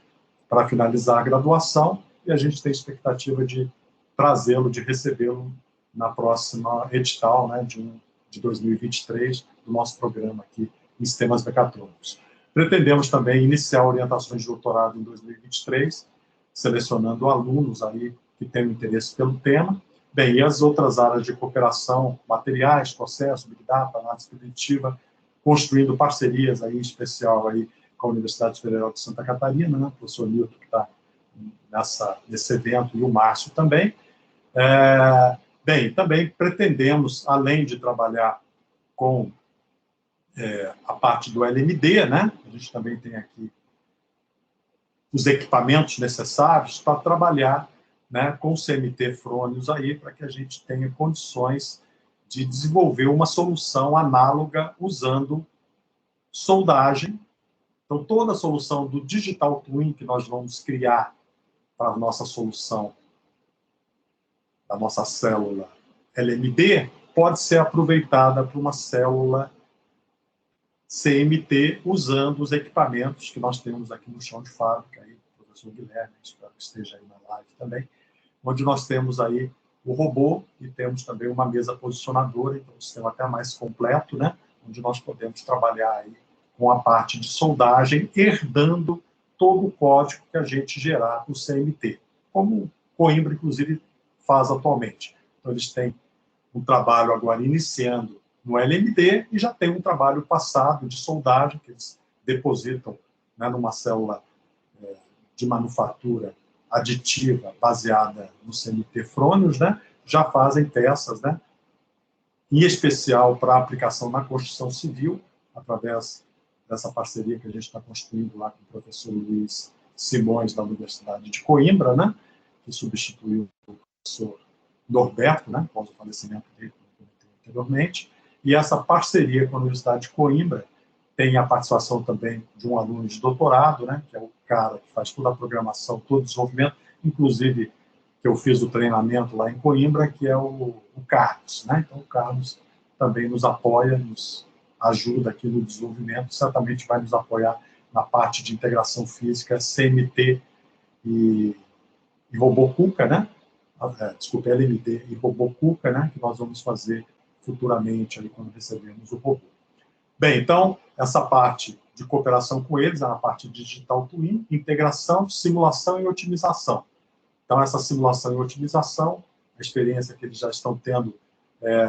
para finalizar a graduação, e a gente tem expectativa de trazê-lo, de recebê-lo na próxima edital, né, de 2023, do nosso programa aqui em Sistemas Mecatrônicos. Pretendemos também iniciar orientações de doutorado em 2023, selecionando alunos aí que tenham interesse pelo tema. Bem, e as outras áreas de cooperação, materiais, processos, Big Data, análise preditiva, construindo parcerias aí, em especial aí com a Universidade Federal de Santa Catarina, né, o professor Nilton, que está nesse evento, e o Márcio também. Bem, também pretendemos, além de trabalhar com a parte do LMD, né, a gente também tem aqui os equipamentos necessários para trabalhar, né, com o CMT Frônios aí, para que a gente tenha condições de desenvolver uma solução análoga usando soldagem. Então, toda a solução do Digital Twin que nós vamos criar para a nossa solução, da nossa célula LMD, pode ser aproveitada para uma célula CMT, usando os equipamentos que nós temos aqui no chão de fábrica, aí, o professor Guilherme, espero que esteja aí na live também, onde nós temos aí o robô e temos também uma mesa posicionadora, então um sistema até mais completo, né, onde nós podemos trabalhar aí com a parte de soldagem, herdando todo o código que a gente gerar no CMT, como o Coimbra, inclusive, faz atualmente. Então, eles têm um trabalho agora iniciando no LMD e já tem um trabalho passado de soldagem que eles depositam, né, numa célula de manufatura aditiva baseada no CMT Frônios, né, já fazem peças, né, em especial para aplicação na construção civil, através dessa parceria que a gente está construindo lá com o professor Luiz Simões, da Universidade de Coimbra, né, que substituiu o professor Norberto, né, após o falecimento dele, como eu comentei anteriormente. E essa parceria com a Universidade de Coimbra tem a participação também de um aluno de doutorado, né, que é o cara que faz toda a programação, todo o desenvolvimento, inclusive que eu fiz o treinamento lá em Coimbra, que é o Carlos, né? Então, o Carlos também nos apoia, nos ajuda aqui no desenvolvimento, certamente vai nos apoiar na parte de integração física, CMT e robô KUKA, né? Desculpa, LMD e robô KUKA, né? Que nós vamos fazer futuramente, ali, quando recebermos o robô. Bem, então, essa parte de cooperação com eles é na parte de Digital Twin, integração, simulação e otimização. Então, essa simulação e otimização, a experiência que eles já estão tendo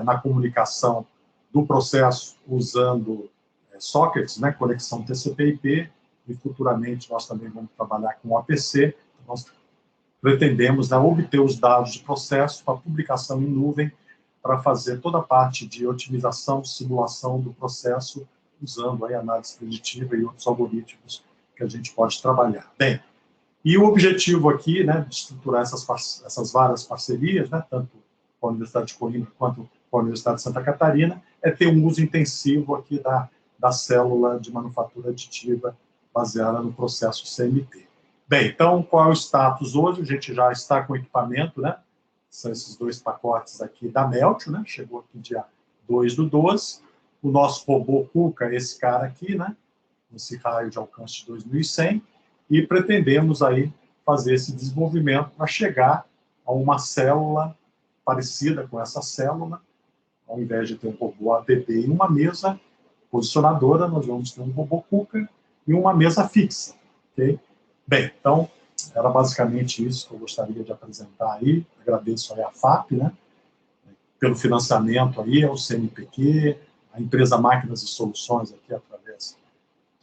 na comunicação do processo usando sockets, né, conexão TCP/IP, e futuramente nós também vamos trabalhar com o APC. Nós pretendemos, né, obter os dados de processo para publicação em nuvem, para fazer toda a parte de otimização, simulação do processo, usando aí análise preditiva e outros algoritmos que a gente pode trabalhar. Bem, e o objetivo aqui, né, de estruturar essas várias parcerias, né, tanto com a Universidade de Coimbra quanto com a Universidade de Santa Catarina, é ter um uso intensivo aqui da célula de manufatura aditiva baseada no processo CMT. Bem, então, qual é o status hoje? A gente já está com equipamento, né? São esses dois pacotes aqui da Meltio, né? Chegou aqui dia 2/12. O nosso robô KUKA, esse cara aqui, né? Esse raio de alcance de 2100. E pretendemos aí fazer esse desenvolvimento para chegar a uma célula parecida com essa célula. Ao invés de ter um robô ABB e uma mesa posicionadora, nós vamos ter um robô KUKA e uma mesa fixa. Okay? Bem, então, era basicamente isso que eu gostaria de apresentar aí. Agradeço aí a FAP, né, pelo financiamento aí, ao CNPq, a empresa Máquinas e Soluções aqui, através,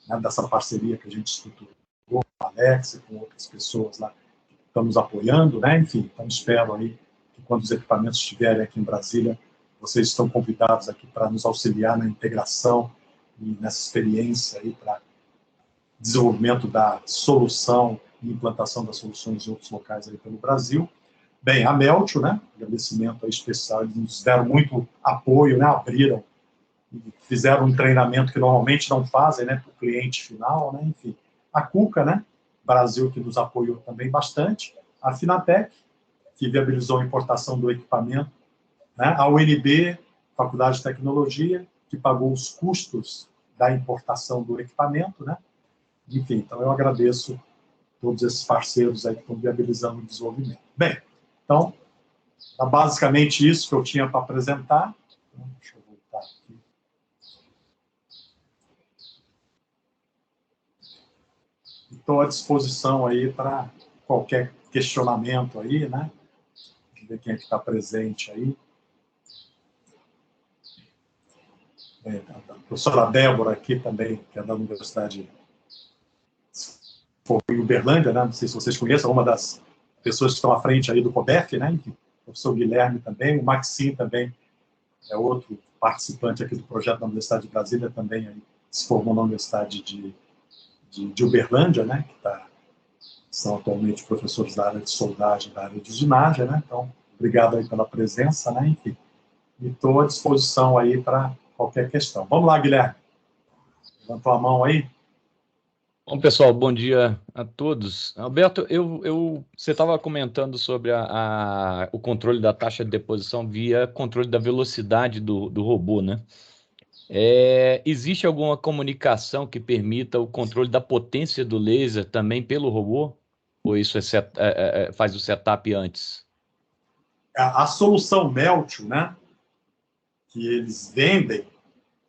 né, dessa parceria que a gente estruturou com a Alex e com outras pessoas lá que estão nos apoiando, né? Enfim, então espero aí que quando os equipamentos estiverem aqui em Brasília, vocês estão convidados aqui para nos auxiliar na integração e nessa experiência aí para desenvolvimento da solução e implantação das soluções em outros locais aí pelo Brasil. Bem, a Meltio, né, agradecimento aí especial, eles nos deram muito apoio, né, abriram e fizeram um treinamento que normalmente não fazem, né, para o cliente final, né, enfim. A KUKA, né, Brasil, que nos apoiou também bastante, a Finatec, que viabilizou a importação do equipamento, né, a UNB, Faculdade de Tecnologia, que pagou os custos da importação do equipamento, né, Enfim, então eu agradeço todos esses parceiros aí que estão viabilizando o desenvolvimento. Bem, então, é basicamente isso que eu tinha para apresentar. Então, deixa eu voltar aqui. Estou à disposição aí para qualquer questionamento aí, né? Deixa eu ver quem é que está presente aí. A professora Débora aqui também, que é da Universidade de Uberlândia, né? Não sei se vocês conhecem, uma das pessoas que estão à frente aí do COBEF, né? O professor Guilherme também, o Maxim também é outro participante aqui do projeto da Universidade de Brasília, também aí se formou na Universidade de Uberlândia, né? São atualmente professores da área de soldagem, da área de ginásio, né? Então, obrigado aí pela presença, né? Enfim, e estou à disposição aí para qualquer questão. Vamos lá, Guilherme. Levantou a mão aí. Bom, pessoal, bom dia a todos. Alberto, você estava comentando sobre o controle da taxa de deposição via controle da velocidade do robô, né? Existe alguma comunicação que permita o controle da potência do laser também pelo robô? Ou isso faz o setup antes? A solução Meltio, né, que eles vendem,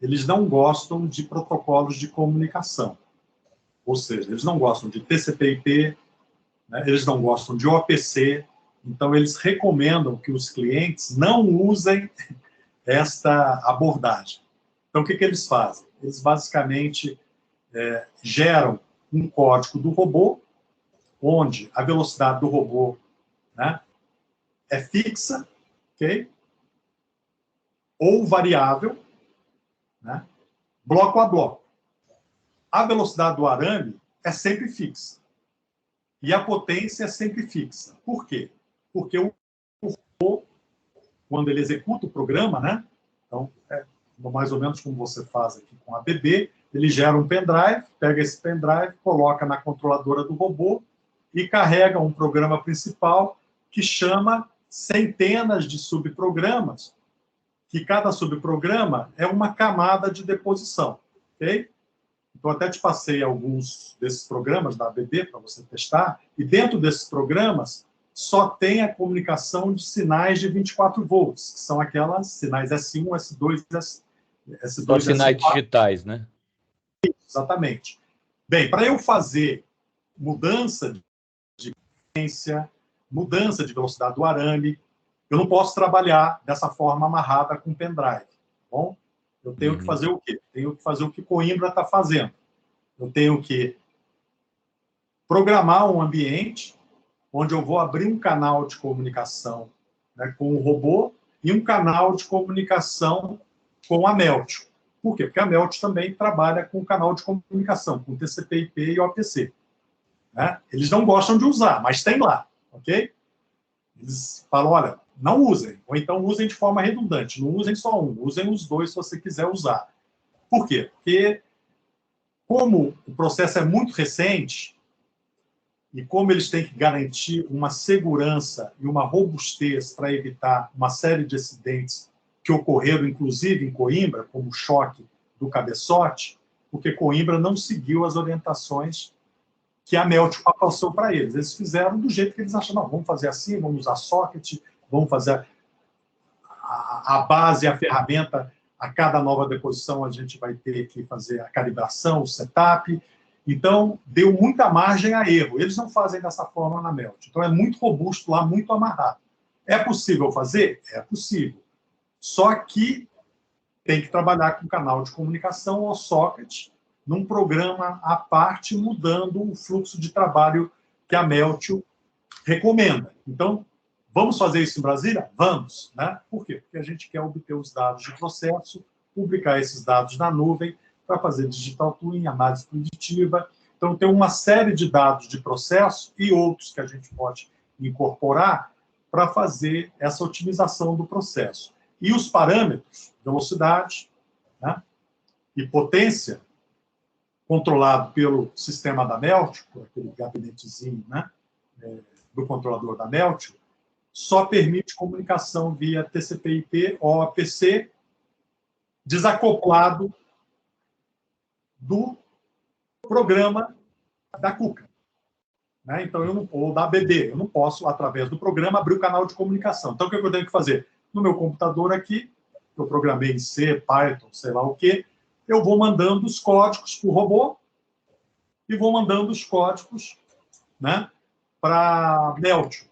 eles não gostam de protocolos de comunicação. Ou seja, eles não gostam de TCP/IP, né, eles não gostam de OPC, então eles recomendam que os clientes não usem esta abordagem. Então, o que eles fazem? Eles basicamente geram um código do robô, onde a velocidade do robô, né, é fixa, ok? Ou variável, né, bloco a bloco. A velocidade do arame é sempre fixa. E a potência é sempre fixa. Por quê? Porque o robô, quando ele executa o programa, né, então, mais ou menos como você faz aqui com a BB, ele gera um pendrive, pega esse pendrive, coloca na controladora do robô e carrega um programa principal que chama centenas de subprogramas, que cada subprograma é uma camada de deposição, ok? Então, até te passei alguns desses programas da ABB para você testar, e dentro desses programas só tem a comunicação de sinais de 24 volts, que são aquelas sinais S1, S2, S2, Só sinais S4. digitais, né? Exatamente. Bem, para eu fazer mudança de potência, mudança de velocidade do arame, eu não posso trabalhar dessa forma amarrada com pendrive. Tá bom? Eu tenho que fazer o quê? Tenho que fazer o que Coimbra está fazendo. Eu tenho que programar um ambiente onde eu vou abrir um canal de comunicação, né, com o robô e um canal de comunicação com a Meltio. Por quê? Porque a Meltio também trabalha com canal de comunicação, com TCP/IP e OPC. Né? Eles não gostam de usar, mas tem lá, ok? Eles falam, olha, não usem, ou então usem de forma redundante, não usem só um, usem os dois se você quiser usar. Por quê? Porque, como o processo é muito recente, e como eles têm que garantir uma segurança e uma robustez para evitar uma série de acidentes que ocorreram, inclusive, em Coimbra, como o choque do cabeçote, porque Coimbra não seguiu as orientações que a Meltio passou para eles. Eles fizeram do jeito que eles acharam, não, vamos fazer assim, vamos usar socket, vamos fazer a base, a ferramenta, a cada nova deposição a gente vai ter que fazer a calibração, o setup. Então, deu muita margem a erro. Eles não fazem dessa forma na Meltio. Então, é muito robusto lá, muito amarrado. É possível fazer? É possível. Só que tem que trabalhar com canal de comunicação ou socket, num programa à parte, mudando o fluxo de trabalho que a Meltio recomenda. Então, vamos fazer isso em Brasília? Vamos. Né? Por quê? Porque a gente quer obter os dados de processo, publicar esses dados na nuvem, para fazer digital twin, análise preditiva. Então, tem uma série de dados de processo e outros que a gente pode incorporar para fazer essa otimização do processo. E os parâmetros, velocidade, né, e potência, controlado pelo sistema da Meltio, por aquele gabinetezinho, né, do controlador da Meltio, só permite comunicação via TCP/IP ou OPC, desacoplado do programa da Kuka, né? Então, ou da ABD, eu não posso, através do programa, abrir o canal de comunicação. Então, o que eu tenho que fazer? No meu computador aqui, eu programei em C, Python, sei lá o quê, eu vou mandando os códigos para o robô e vou mandando os códigos, né, para Meltio.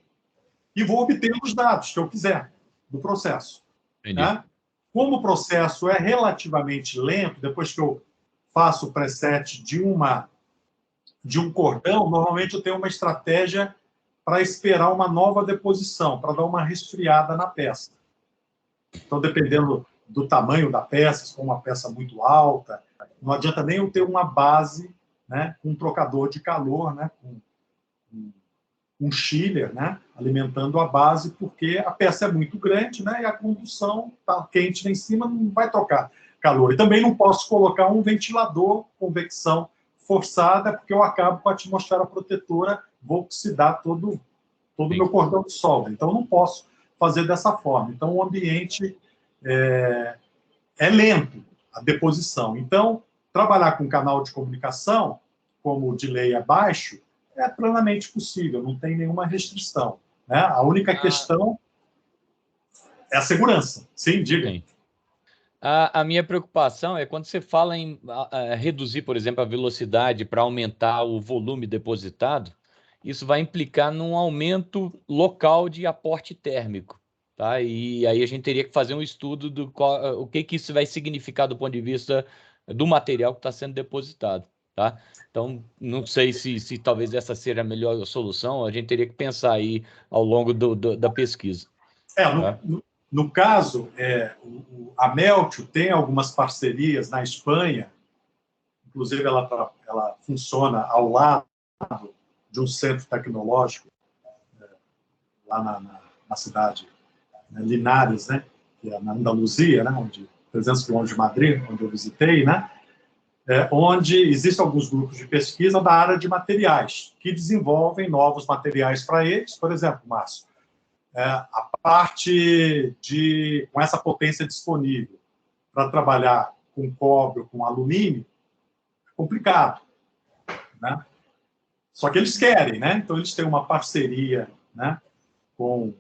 E vou obter os dados que eu quiser do processo. Né? Como o processo é relativamente lento, depois que eu faço o preset de um cordão, normalmente eu tenho uma estratégia para esperar uma nova deposição, para dar uma resfriada na peça. Então, dependendo do tamanho da peça, se for uma peça muito alta, não adianta nem eu ter uma base, né, com um trocador de calor, né, com um chiller, né, alimentando a base, porque a peça é muito grande, né, e a condução está quente lá em cima, não vai trocar calor. E também não posso colocar um ventilador, convecção forçada, porque eu acabo com a atmosfera protetora, vou oxidar todo o meu cordão de solda. Então, eu não posso fazer dessa forma. Então, o ambiente é lento, a deposição. Então, trabalhar com canal de comunicação, como o delay é baixo, é plenamente possível, não tem nenhuma restrição. Né? A única questão é a segurança. Sim, diga. Sim. A minha preocupação é quando você fala em reduzir, por exemplo, a velocidade para aumentar o volume depositado, isso vai implicar num aumento local de aporte térmico. Tá? E aí a gente teria que fazer um estudo do o que isso vai significar do ponto de vista do material que está sendo depositado. Tá? Então, não sei se talvez essa seja a melhor solução, a gente teria que pensar aí ao longo da pesquisa. Tá? No caso, a Meltio tem algumas parcerias na Espanha, inclusive ela funciona ao lado de um centro tecnológico, lá na cidade, né, Linares, né, que é na Andaluzia, né, 300 quilômetros de Madrid, onde eu visitei, né, onde existem alguns grupos de pesquisa da área de materiais, que desenvolvem novos materiais para eles. Por exemplo, Márcio, a parte com essa potência disponível para trabalhar com cobre ou com alumínio é complicado, né? Só que eles querem, né? Então, eles têm uma parceria, né, com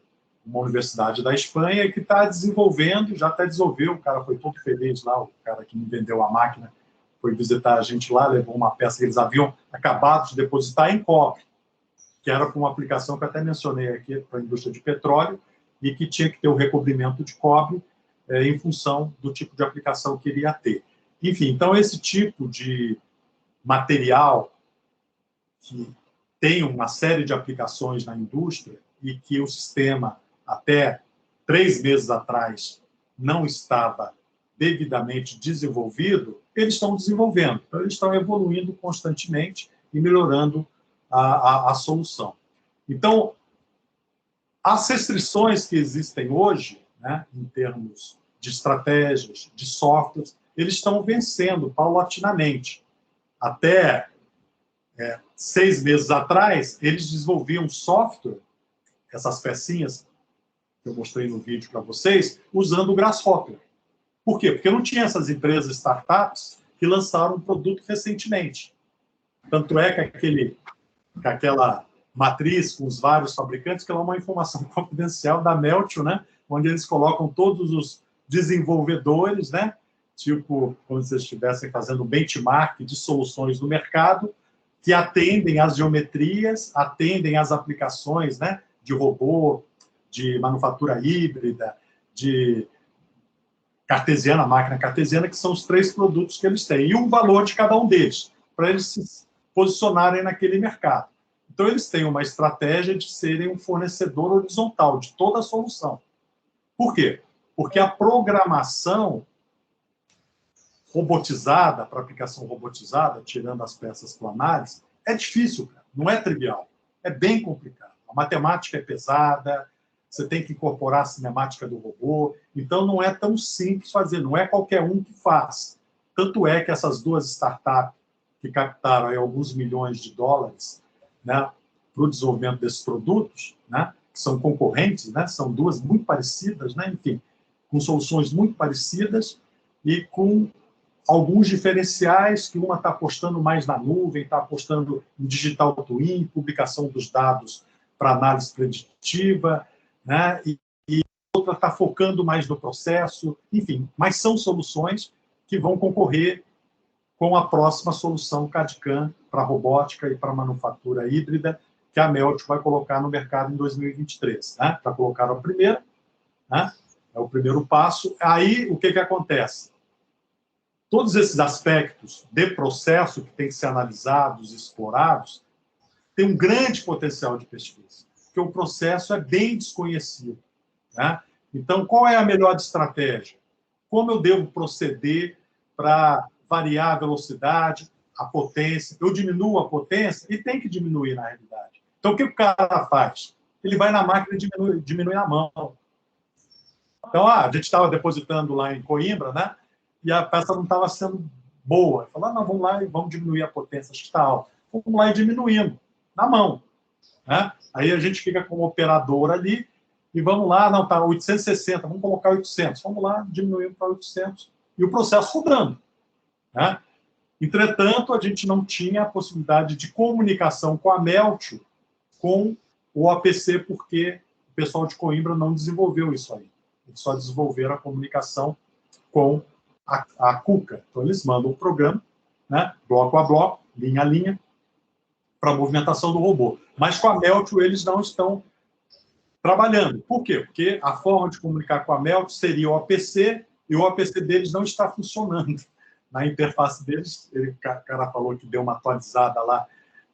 uma universidade da Espanha que está desenvolvendo, já até desenvolveu, o cara foi todo feliz lá, o cara que me vendeu a máquina, foi visitar a gente lá, levou uma peça que eles haviam acabado de depositar em cobre, que era para uma aplicação que eu até mencionei aqui, para a indústria de petróleo, e que tinha que ter o recobrimento de cobre em função do tipo de aplicação que iria ter. Enfim, então, esse tipo de material que tem uma série de aplicações na indústria e que o sistema, até 3 meses atrás, não estava devidamente desenvolvido, eles estão desenvolvendo. Então, eles estão evoluindo constantemente e melhorando a solução. Então, as restrições que existem hoje, né, em termos de estratégias, de softwares, eles estão vencendo paulatinamente. Até 6 meses atrás, eles desenvolviam software, essas pecinhas que eu mostrei no vídeo para vocês, usando o Grasshopper. Por quê? Porque não tinha essas empresas startups que lançaram um produto recentemente. Tanto é que aquela matriz com os vários fabricantes, que é uma informação confidencial da Meltio, né? Onde eles colocam todos os desenvolvedores, né? Tipo, como se estivessem fazendo benchmark de soluções no mercado, que atendem às geometrias, atendem às aplicações, né? De robô, de manufatura híbrida, de cartesiana, máquina cartesiana, que são os 3 produtos que eles têm. E o valor de cada um deles, para eles se posicionarem naquele mercado. Então, eles têm uma estratégia de serem um fornecedor horizontal de toda a solução. Por quê? Porque a programação robotizada, para aplicação robotizada, tirando as peças planares, é difícil, cara. Não é trivial. É bem complicado. A matemática é pesada, você tem que incorporar a cinemática do robô, então não é tão simples fazer, não é qualquer um que faz. Tanto é que essas 2 startups que captaram aí alguns milhões de dólares, né, para o desenvolvimento desses produtos, né, que são concorrentes, né, são 2 muito parecidas, né, enfim, com soluções muito parecidas e com alguns diferenciais, que uma está apostando mais na nuvem, está apostando em digital twin, publicação dos dados para análise preditiva, né? E outra está focando mais no processo, enfim, mas são soluções que vão concorrer com a próxima solução CAD/CAM para robótica e para manufatura híbrida, que a Meltio vai colocar no mercado em 2023. Né? Já colocaram a primeira, né? É o primeiro passo. Aí, o que acontece? Todos esses aspectos de processo que têm que ser analisados, explorados, têm um grande potencial de pesquisa, porque o processo é bem desconhecido. Né? Então, qual é a melhor estratégia? Como eu devo proceder para variar a velocidade, a potência? Eu diminuo a potência e tem que diminuir na realidade. Então, o que o cara faz? Ele vai na máquina e diminui na mão. Então, a gente estava depositando lá em Coimbra, né? E a peça não estava sendo boa. Falou, não, vamos lá e vamos diminuir a potência, acho que está alta. Vamos lá e diminuindo, na mão. Né? Aí a gente fica com o operador ali e vamos lá, não, está 860, vamos colocar 800. Vamos lá, diminuindo para 800. E o processo rodando. Né? Entretanto, a gente não tinha a possibilidade de comunicação com a Meltio, com o APC, porque o pessoal de Coimbra não desenvolveu isso aí. Eles só desenvolveram a comunicação com a KUKA. Então, eles mandam o programa, né, bloco a bloco, linha a linha, para a movimentação do robô. Mas com a Meltio, eles não estão trabalhando. Por quê? Porque a forma de comunicar com a Meltio seria o APC, e o APC deles não está funcionando. Na interface deles, o cara falou que deu uma atualizada lá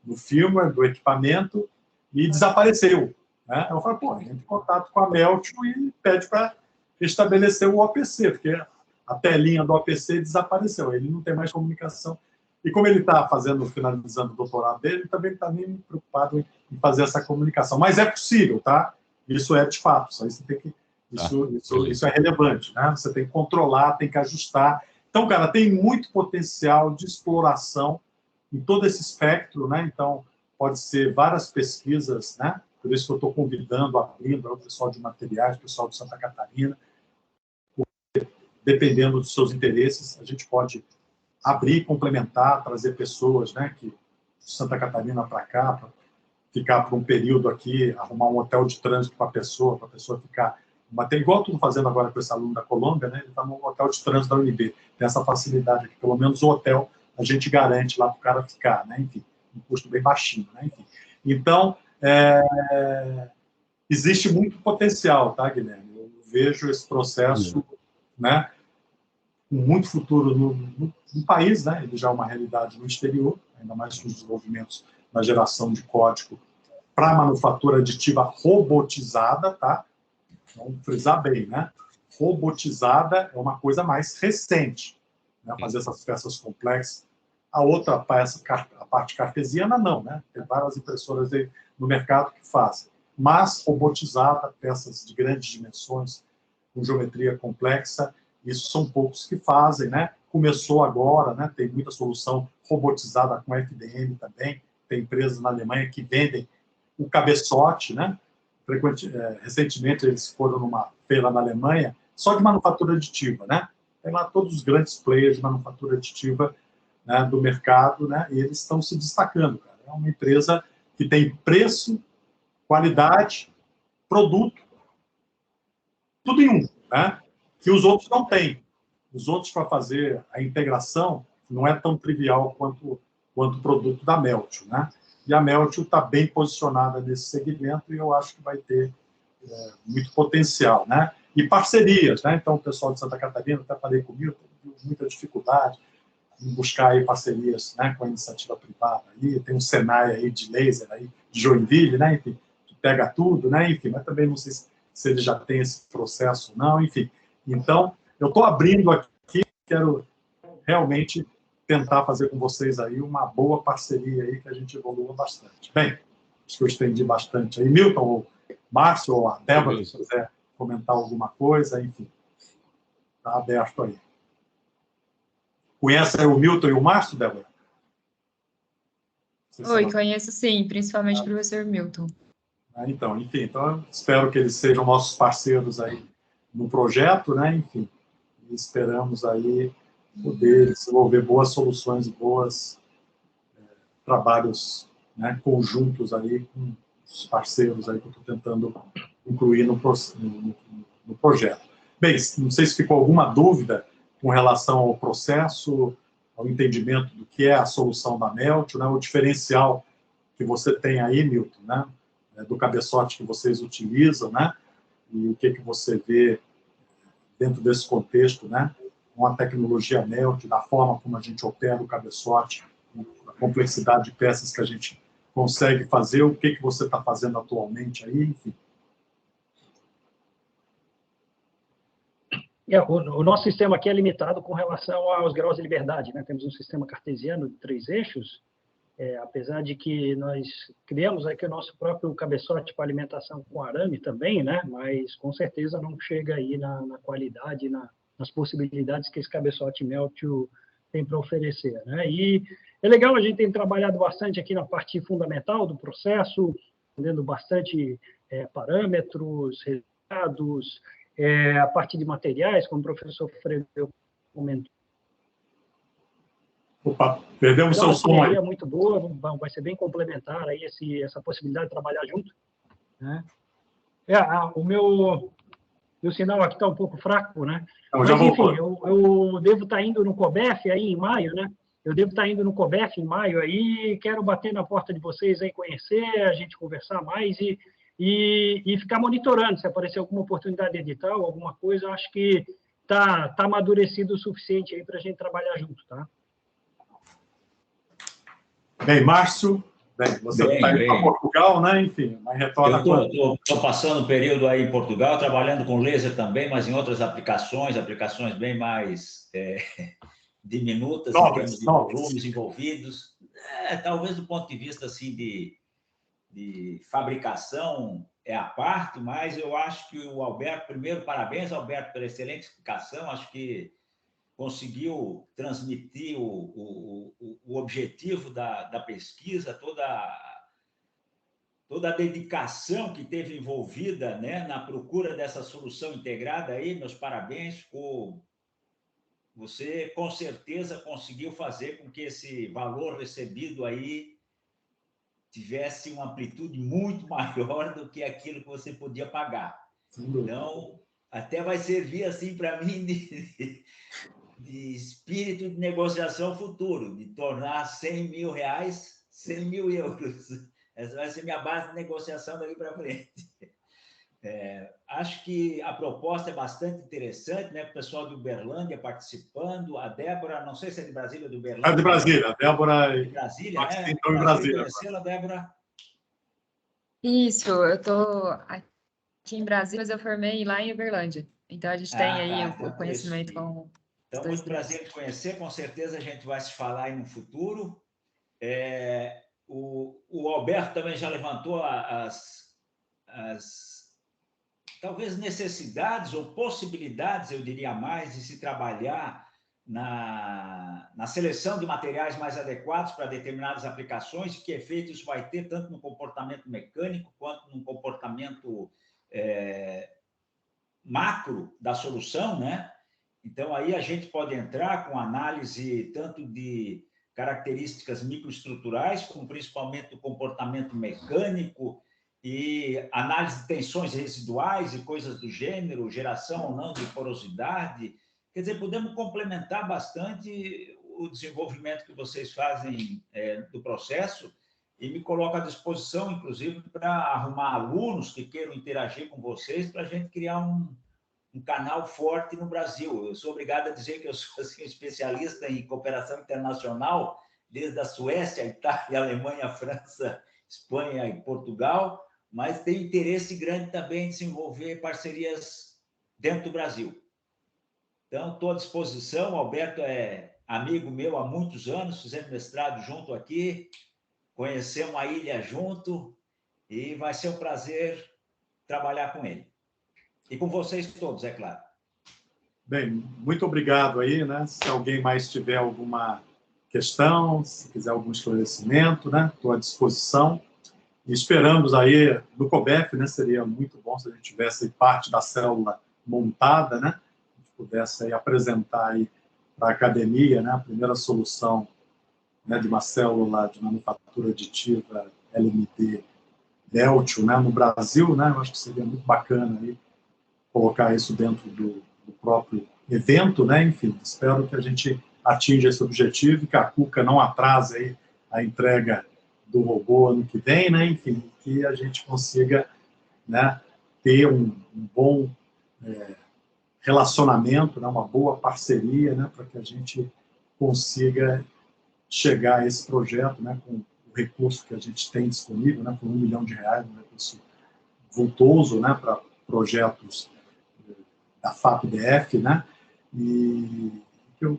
no firmware do equipamento e desapareceu. Né? Eu falei, pô, entra em contato com a Meltio e pede para estabelecer o APC, porque a telinha do APC desapareceu, ele não tem mais comunicação. E como ele está finalizando o doutorado dele, ele também está nem preocupado em fazer essa comunicação. Mas é possível, tá? Isso é de fato, isso aí você tem que... Isso é relevante, né? Você tem que controlar, tem que ajustar. Então, cara, tem muito potencial de exploração em todo esse espectro, né? Então, pode ser várias pesquisas, né? Por isso que eu estou convidando, abrindo o pessoal de materiais, o pessoal de Santa Catarina. Dependendo dos seus interesses, a gente pode abrir, complementar, trazer pessoas, né? Que de Santa Catarina para cá, para ficar por um período aqui, arrumar um hotel de trânsito para a pessoa ficar... Igual estou fazendo agora com esse aluno da Colômbia, né? Ele está no hotel de trânsito da UNB. Tem essa facilidade aqui, pelo menos o hotel a gente garante lá para o cara ficar, né? Enfim, um custo bem baixinho, né? Enfim. Então, existe muito potencial, tá, Guilherme? Eu vejo esse processo, né, com muito futuro no país, né? Ele já é uma realidade no exterior, ainda mais com os desenvolvimentos na geração de código para manufatura aditiva robotizada, tá? Vamos frisar bem, né? Robotizada é uma coisa mais recente, né? Fazer essas peças complexas. A outra peça, a parte cartesiana, não, né? Tem várias impressoras aí no mercado que fazem. Mas robotizada, peças de grandes dimensões, com geometria complexa, isso são poucos que fazem, né? Começou agora, né? Tem muita solução robotizada com FDM também. Tem empresas na Alemanha que vendem o cabeçote, né? Recentemente eles foram numa feira na Alemanha só de manufatura aditiva, né? Tem lá todos os grandes players de manufatura aditiva, né, do mercado, né? E eles estão se destacando, cara. É uma empresa que tem preço, qualidade, produto, tudo em um, né? Que os outros não têm. Os outros, para fazer a integração, não é tão trivial quanto o produto da Meltio, né? E a Meltio está bem posicionada nesse segmento e eu acho que vai ter muito potencial, né? E parcerias, né? Então, o pessoal de Santa Catarina, até falei comigo, tem muita dificuldade em buscar aí parcerias, né, com a iniciativa privada. Aí tem um Senai aí de laser aí de Joinville, né? Enfim, que pega tudo, né? Enfim, mas também não sei se ele já tem esse processo ou não, enfim. Então, eu estou abrindo aqui, quero realmente tentar fazer com vocês aí uma boa parceria aí, que a gente evolua bastante. Bem, acho que eu estendi bastante aí. Milton, ou Márcio, ou a Débora, se quiser comentar alguma coisa, enfim, está aberto aí. Conhece aí o Milton e o Márcio, Débora? Oi, conheço sim, principalmente o professor Milton. Então, enfim, então eu espero que eles sejam nossos parceiros aí no projeto, né? Enfim, e esperamos aí poder desenvolver boas soluções, bons trabalhos, né, conjuntos aí com os parceiros aí que eu estou tentando incluir no projeto. Bem, não sei se ficou alguma dúvida com relação ao processo, ao entendimento do que é a solução da Meltio, né, o diferencial que você tem aí, Milton, né, do cabeçote que vocês utilizam, né, e o que você vê dentro desse contexto, né, com a tecnologia Meltio, da forma como a gente opera o cabeçote, a complexidade de peças que a gente consegue fazer, o que você está fazendo atualmente aí, enfim. O nosso sistema aqui é limitado com relação aos graus de liberdade, né? Temos um sistema cartesiano de 3 eixos, apesar de que nós criamos aqui o nosso próprio cabeçote para alimentação com arame também, né? Mas com certeza não chega aí na qualidade, nas possibilidades que esse cabeçote Meltio tem para oferecer, né? E é legal, a gente tem trabalhado bastante aqui na parte fundamental do processo, entendendo bastante parâmetros, resultados, a parte de materiais, como o professor Freire comentou. Opa, perdemos seu som aí. É muito boa, vai ser bem complementar aí essa possibilidade de trabalhar junto, né? O meu sinal aqui está um pouco fraco, né? Mas, enfim, eu devo estar indo no COBEF aí em maio, né? Eu devo estar indo no COBEF em maio aí, quero bater na porta de vocês aí, conhecer, a gente conversar mais e ficar monitorando. Se aparecer alguma oportunidade edital, alguma coisa, eu acho que tá amadurecido o suficiente aí para a gente trabalhar junto, tá? Bem, Márcio, você está indo para Portugal, né? Enfim, mas retorna... Eu estou passando um período aí em Portugal, trabalhando com laser também, mas em outras aplicações bem mais diminutas, em termos de volumes envolvidos. Talvez do ponto de vista assim, de fabricação é a parte, mas eu acho que o Alberto, primeiro, parabéns, Alberto, pela excelente explicação, acho que conseguiu transmitir o objetivo da pesquisa, toda a dedicação que teve envolvida, né, na procura dessa solução integrada aí, meus parabéns, você com certeza conseguiu fazer com que esse valor recebido aí tivesse uma amplitude muito maior do que aquilo que você podia pagar. Então, até vai servir assim para mim de espírito de negociação futuro, de tornar 100 mil reais 100 mil euros. Essa vai ser minha base de negociação daqui para frente. Acho que a proposta é bastante interessante, né? O pessoal de Uberlândia participando, a Débora, não sei se é de Brasília ou de Uberlândia. É de Brasília, a Débora... De Brasília, né? Então, em Brasília. Conhecê-la, Débora? Isso, eu estou aqui em Brasília, mas eu formei lá em Uberlândia. Então, a gente tem aí o conhecimento com os dois. Então, muito prazer em conhecer, com certeza a gente vai se falar aí no futuro. O Alberto também já levantou talvez necessidades ou possibilidades, eu diria mais, de se trabalhar na seleção de materiais mais adequados para determinadas aplicações, e que efeito isso vai ter tanto no comportamento mecânico quanto no comportamento macro da solução, né? Então, aí a gente pode entrar com análise tanto de características microestruturais, como principalmente do comportamento mecânico, e análise de tensões residuais e coisas do gênero, geração ou não de porosidade. Quer dizer, podemos complementar bastante o desenvolvimento que vocês fazem do processo, e me coloco à disposição, inclusive, para arrumar alunos que queiram interagir com vocês, para a gente criar um canal forte no Brasil. Eu sou obrigado a dizer que eu sou assim, especialista em cooperação internacional, desde a Suécia, a Itália, a Alemanha, a França, Espanha e Portugal, mas tenho interesse grande também em desenvolver parcerias dentro do Brasil. Então, estou à disposição. O Alberto é amigo meu há muitos anos, fizemos mestrado junto aqui, conhecemos a ilha junto, e vai ser um prazer trabalhar com ele. E com vocês todos, é claro. Bem, muito obrigado aí, né? Se alguém mais tiver alguma questão, se quiser algum esclarecimento, né? Estou à disposição. E esperamos aí, no COBEF, né? Seria muito bom se a gente tivesse parte da célula montada, né? A gente pudesse aí apresentar aí para a academia, né? A primeira solução, né, de uma célula de manufatura aditiva LMD Deltio, né, no Brasil, né? Eu acho que seria muito bacana aí colocar isso dentro do próprio evento, né? Enfim, espero que a gente atinja esse objetivo, que a Kuka não atrase aí a entrega do robô ano que vem, né? Enfim, que a gente consiga, né, ter um bom relacionamento, né, uma boa parceria, né, para que a gente consiga chegar a esse projeto, né, com o recurso que a gente tem disponível, né, com R$1 milhão, um recurso vultoso, né, para projetos da FAPDF, né, e eu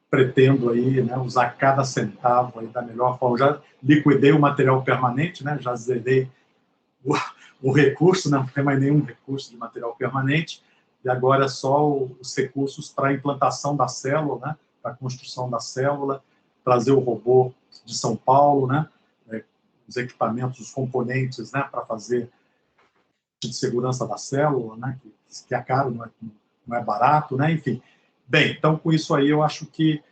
pretendo aí, né, usar cada centavo aí da melhor forma. Eu já liquidei o material permanente, né, já zerei o recurso, não tem mais nenhum recurso de material permanente, e agora é só os recursos para a implantação da célula, né, para a construção da célula, trazer o robô de São Paulo, né, os equipamentos, os componentes, né, para fazer de segurança da célula, né, que é caro, não é barato, né, enfim. Bem, então com isso aí eu acho que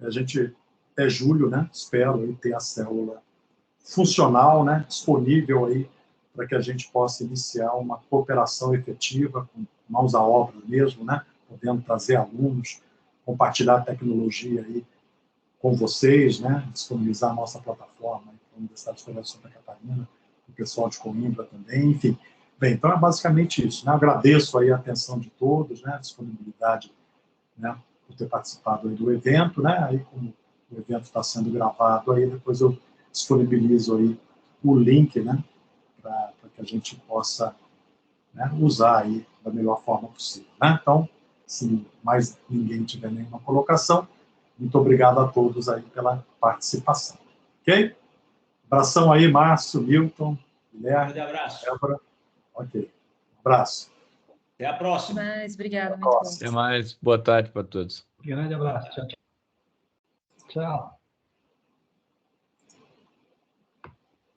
a gente, até julho, né, espero aí ter a célula funcional, né, disponível aí para que a gente possa iniciar uma cooperação efetiva, com mãos à obra mesmo, né, podendo trazer alunos, compartilhar a tecnologia aí com vocês, né, disponibilizar a nossa plataforma para a Universidade Federal de Santa Catarina, o pessoal de Coimbra também, enfim. Bem, então é basicamente isso, né, eu agradeço aí a atenção de todos, né, a disponibilidade, né, por ter participado aí do evento, né, aí como o evento está sendo gravado aí, depois eu disponibilizo aí o link, né, para que a gente possa, né, usar aí da melhor forma possível, né? Então, se mais ninguém tiver nenhuma colocação, muito obrigado a todos aí pela participação, ok? Abração aí, Márcio, Milton, Guilherme, Grande abraço. Débora. Ok, um abraço. Até a próxima. Mas, obrigada, muito bom. Até mais. Boa tarde para todos. Grande abraço. Tchau, tchau. Tchau.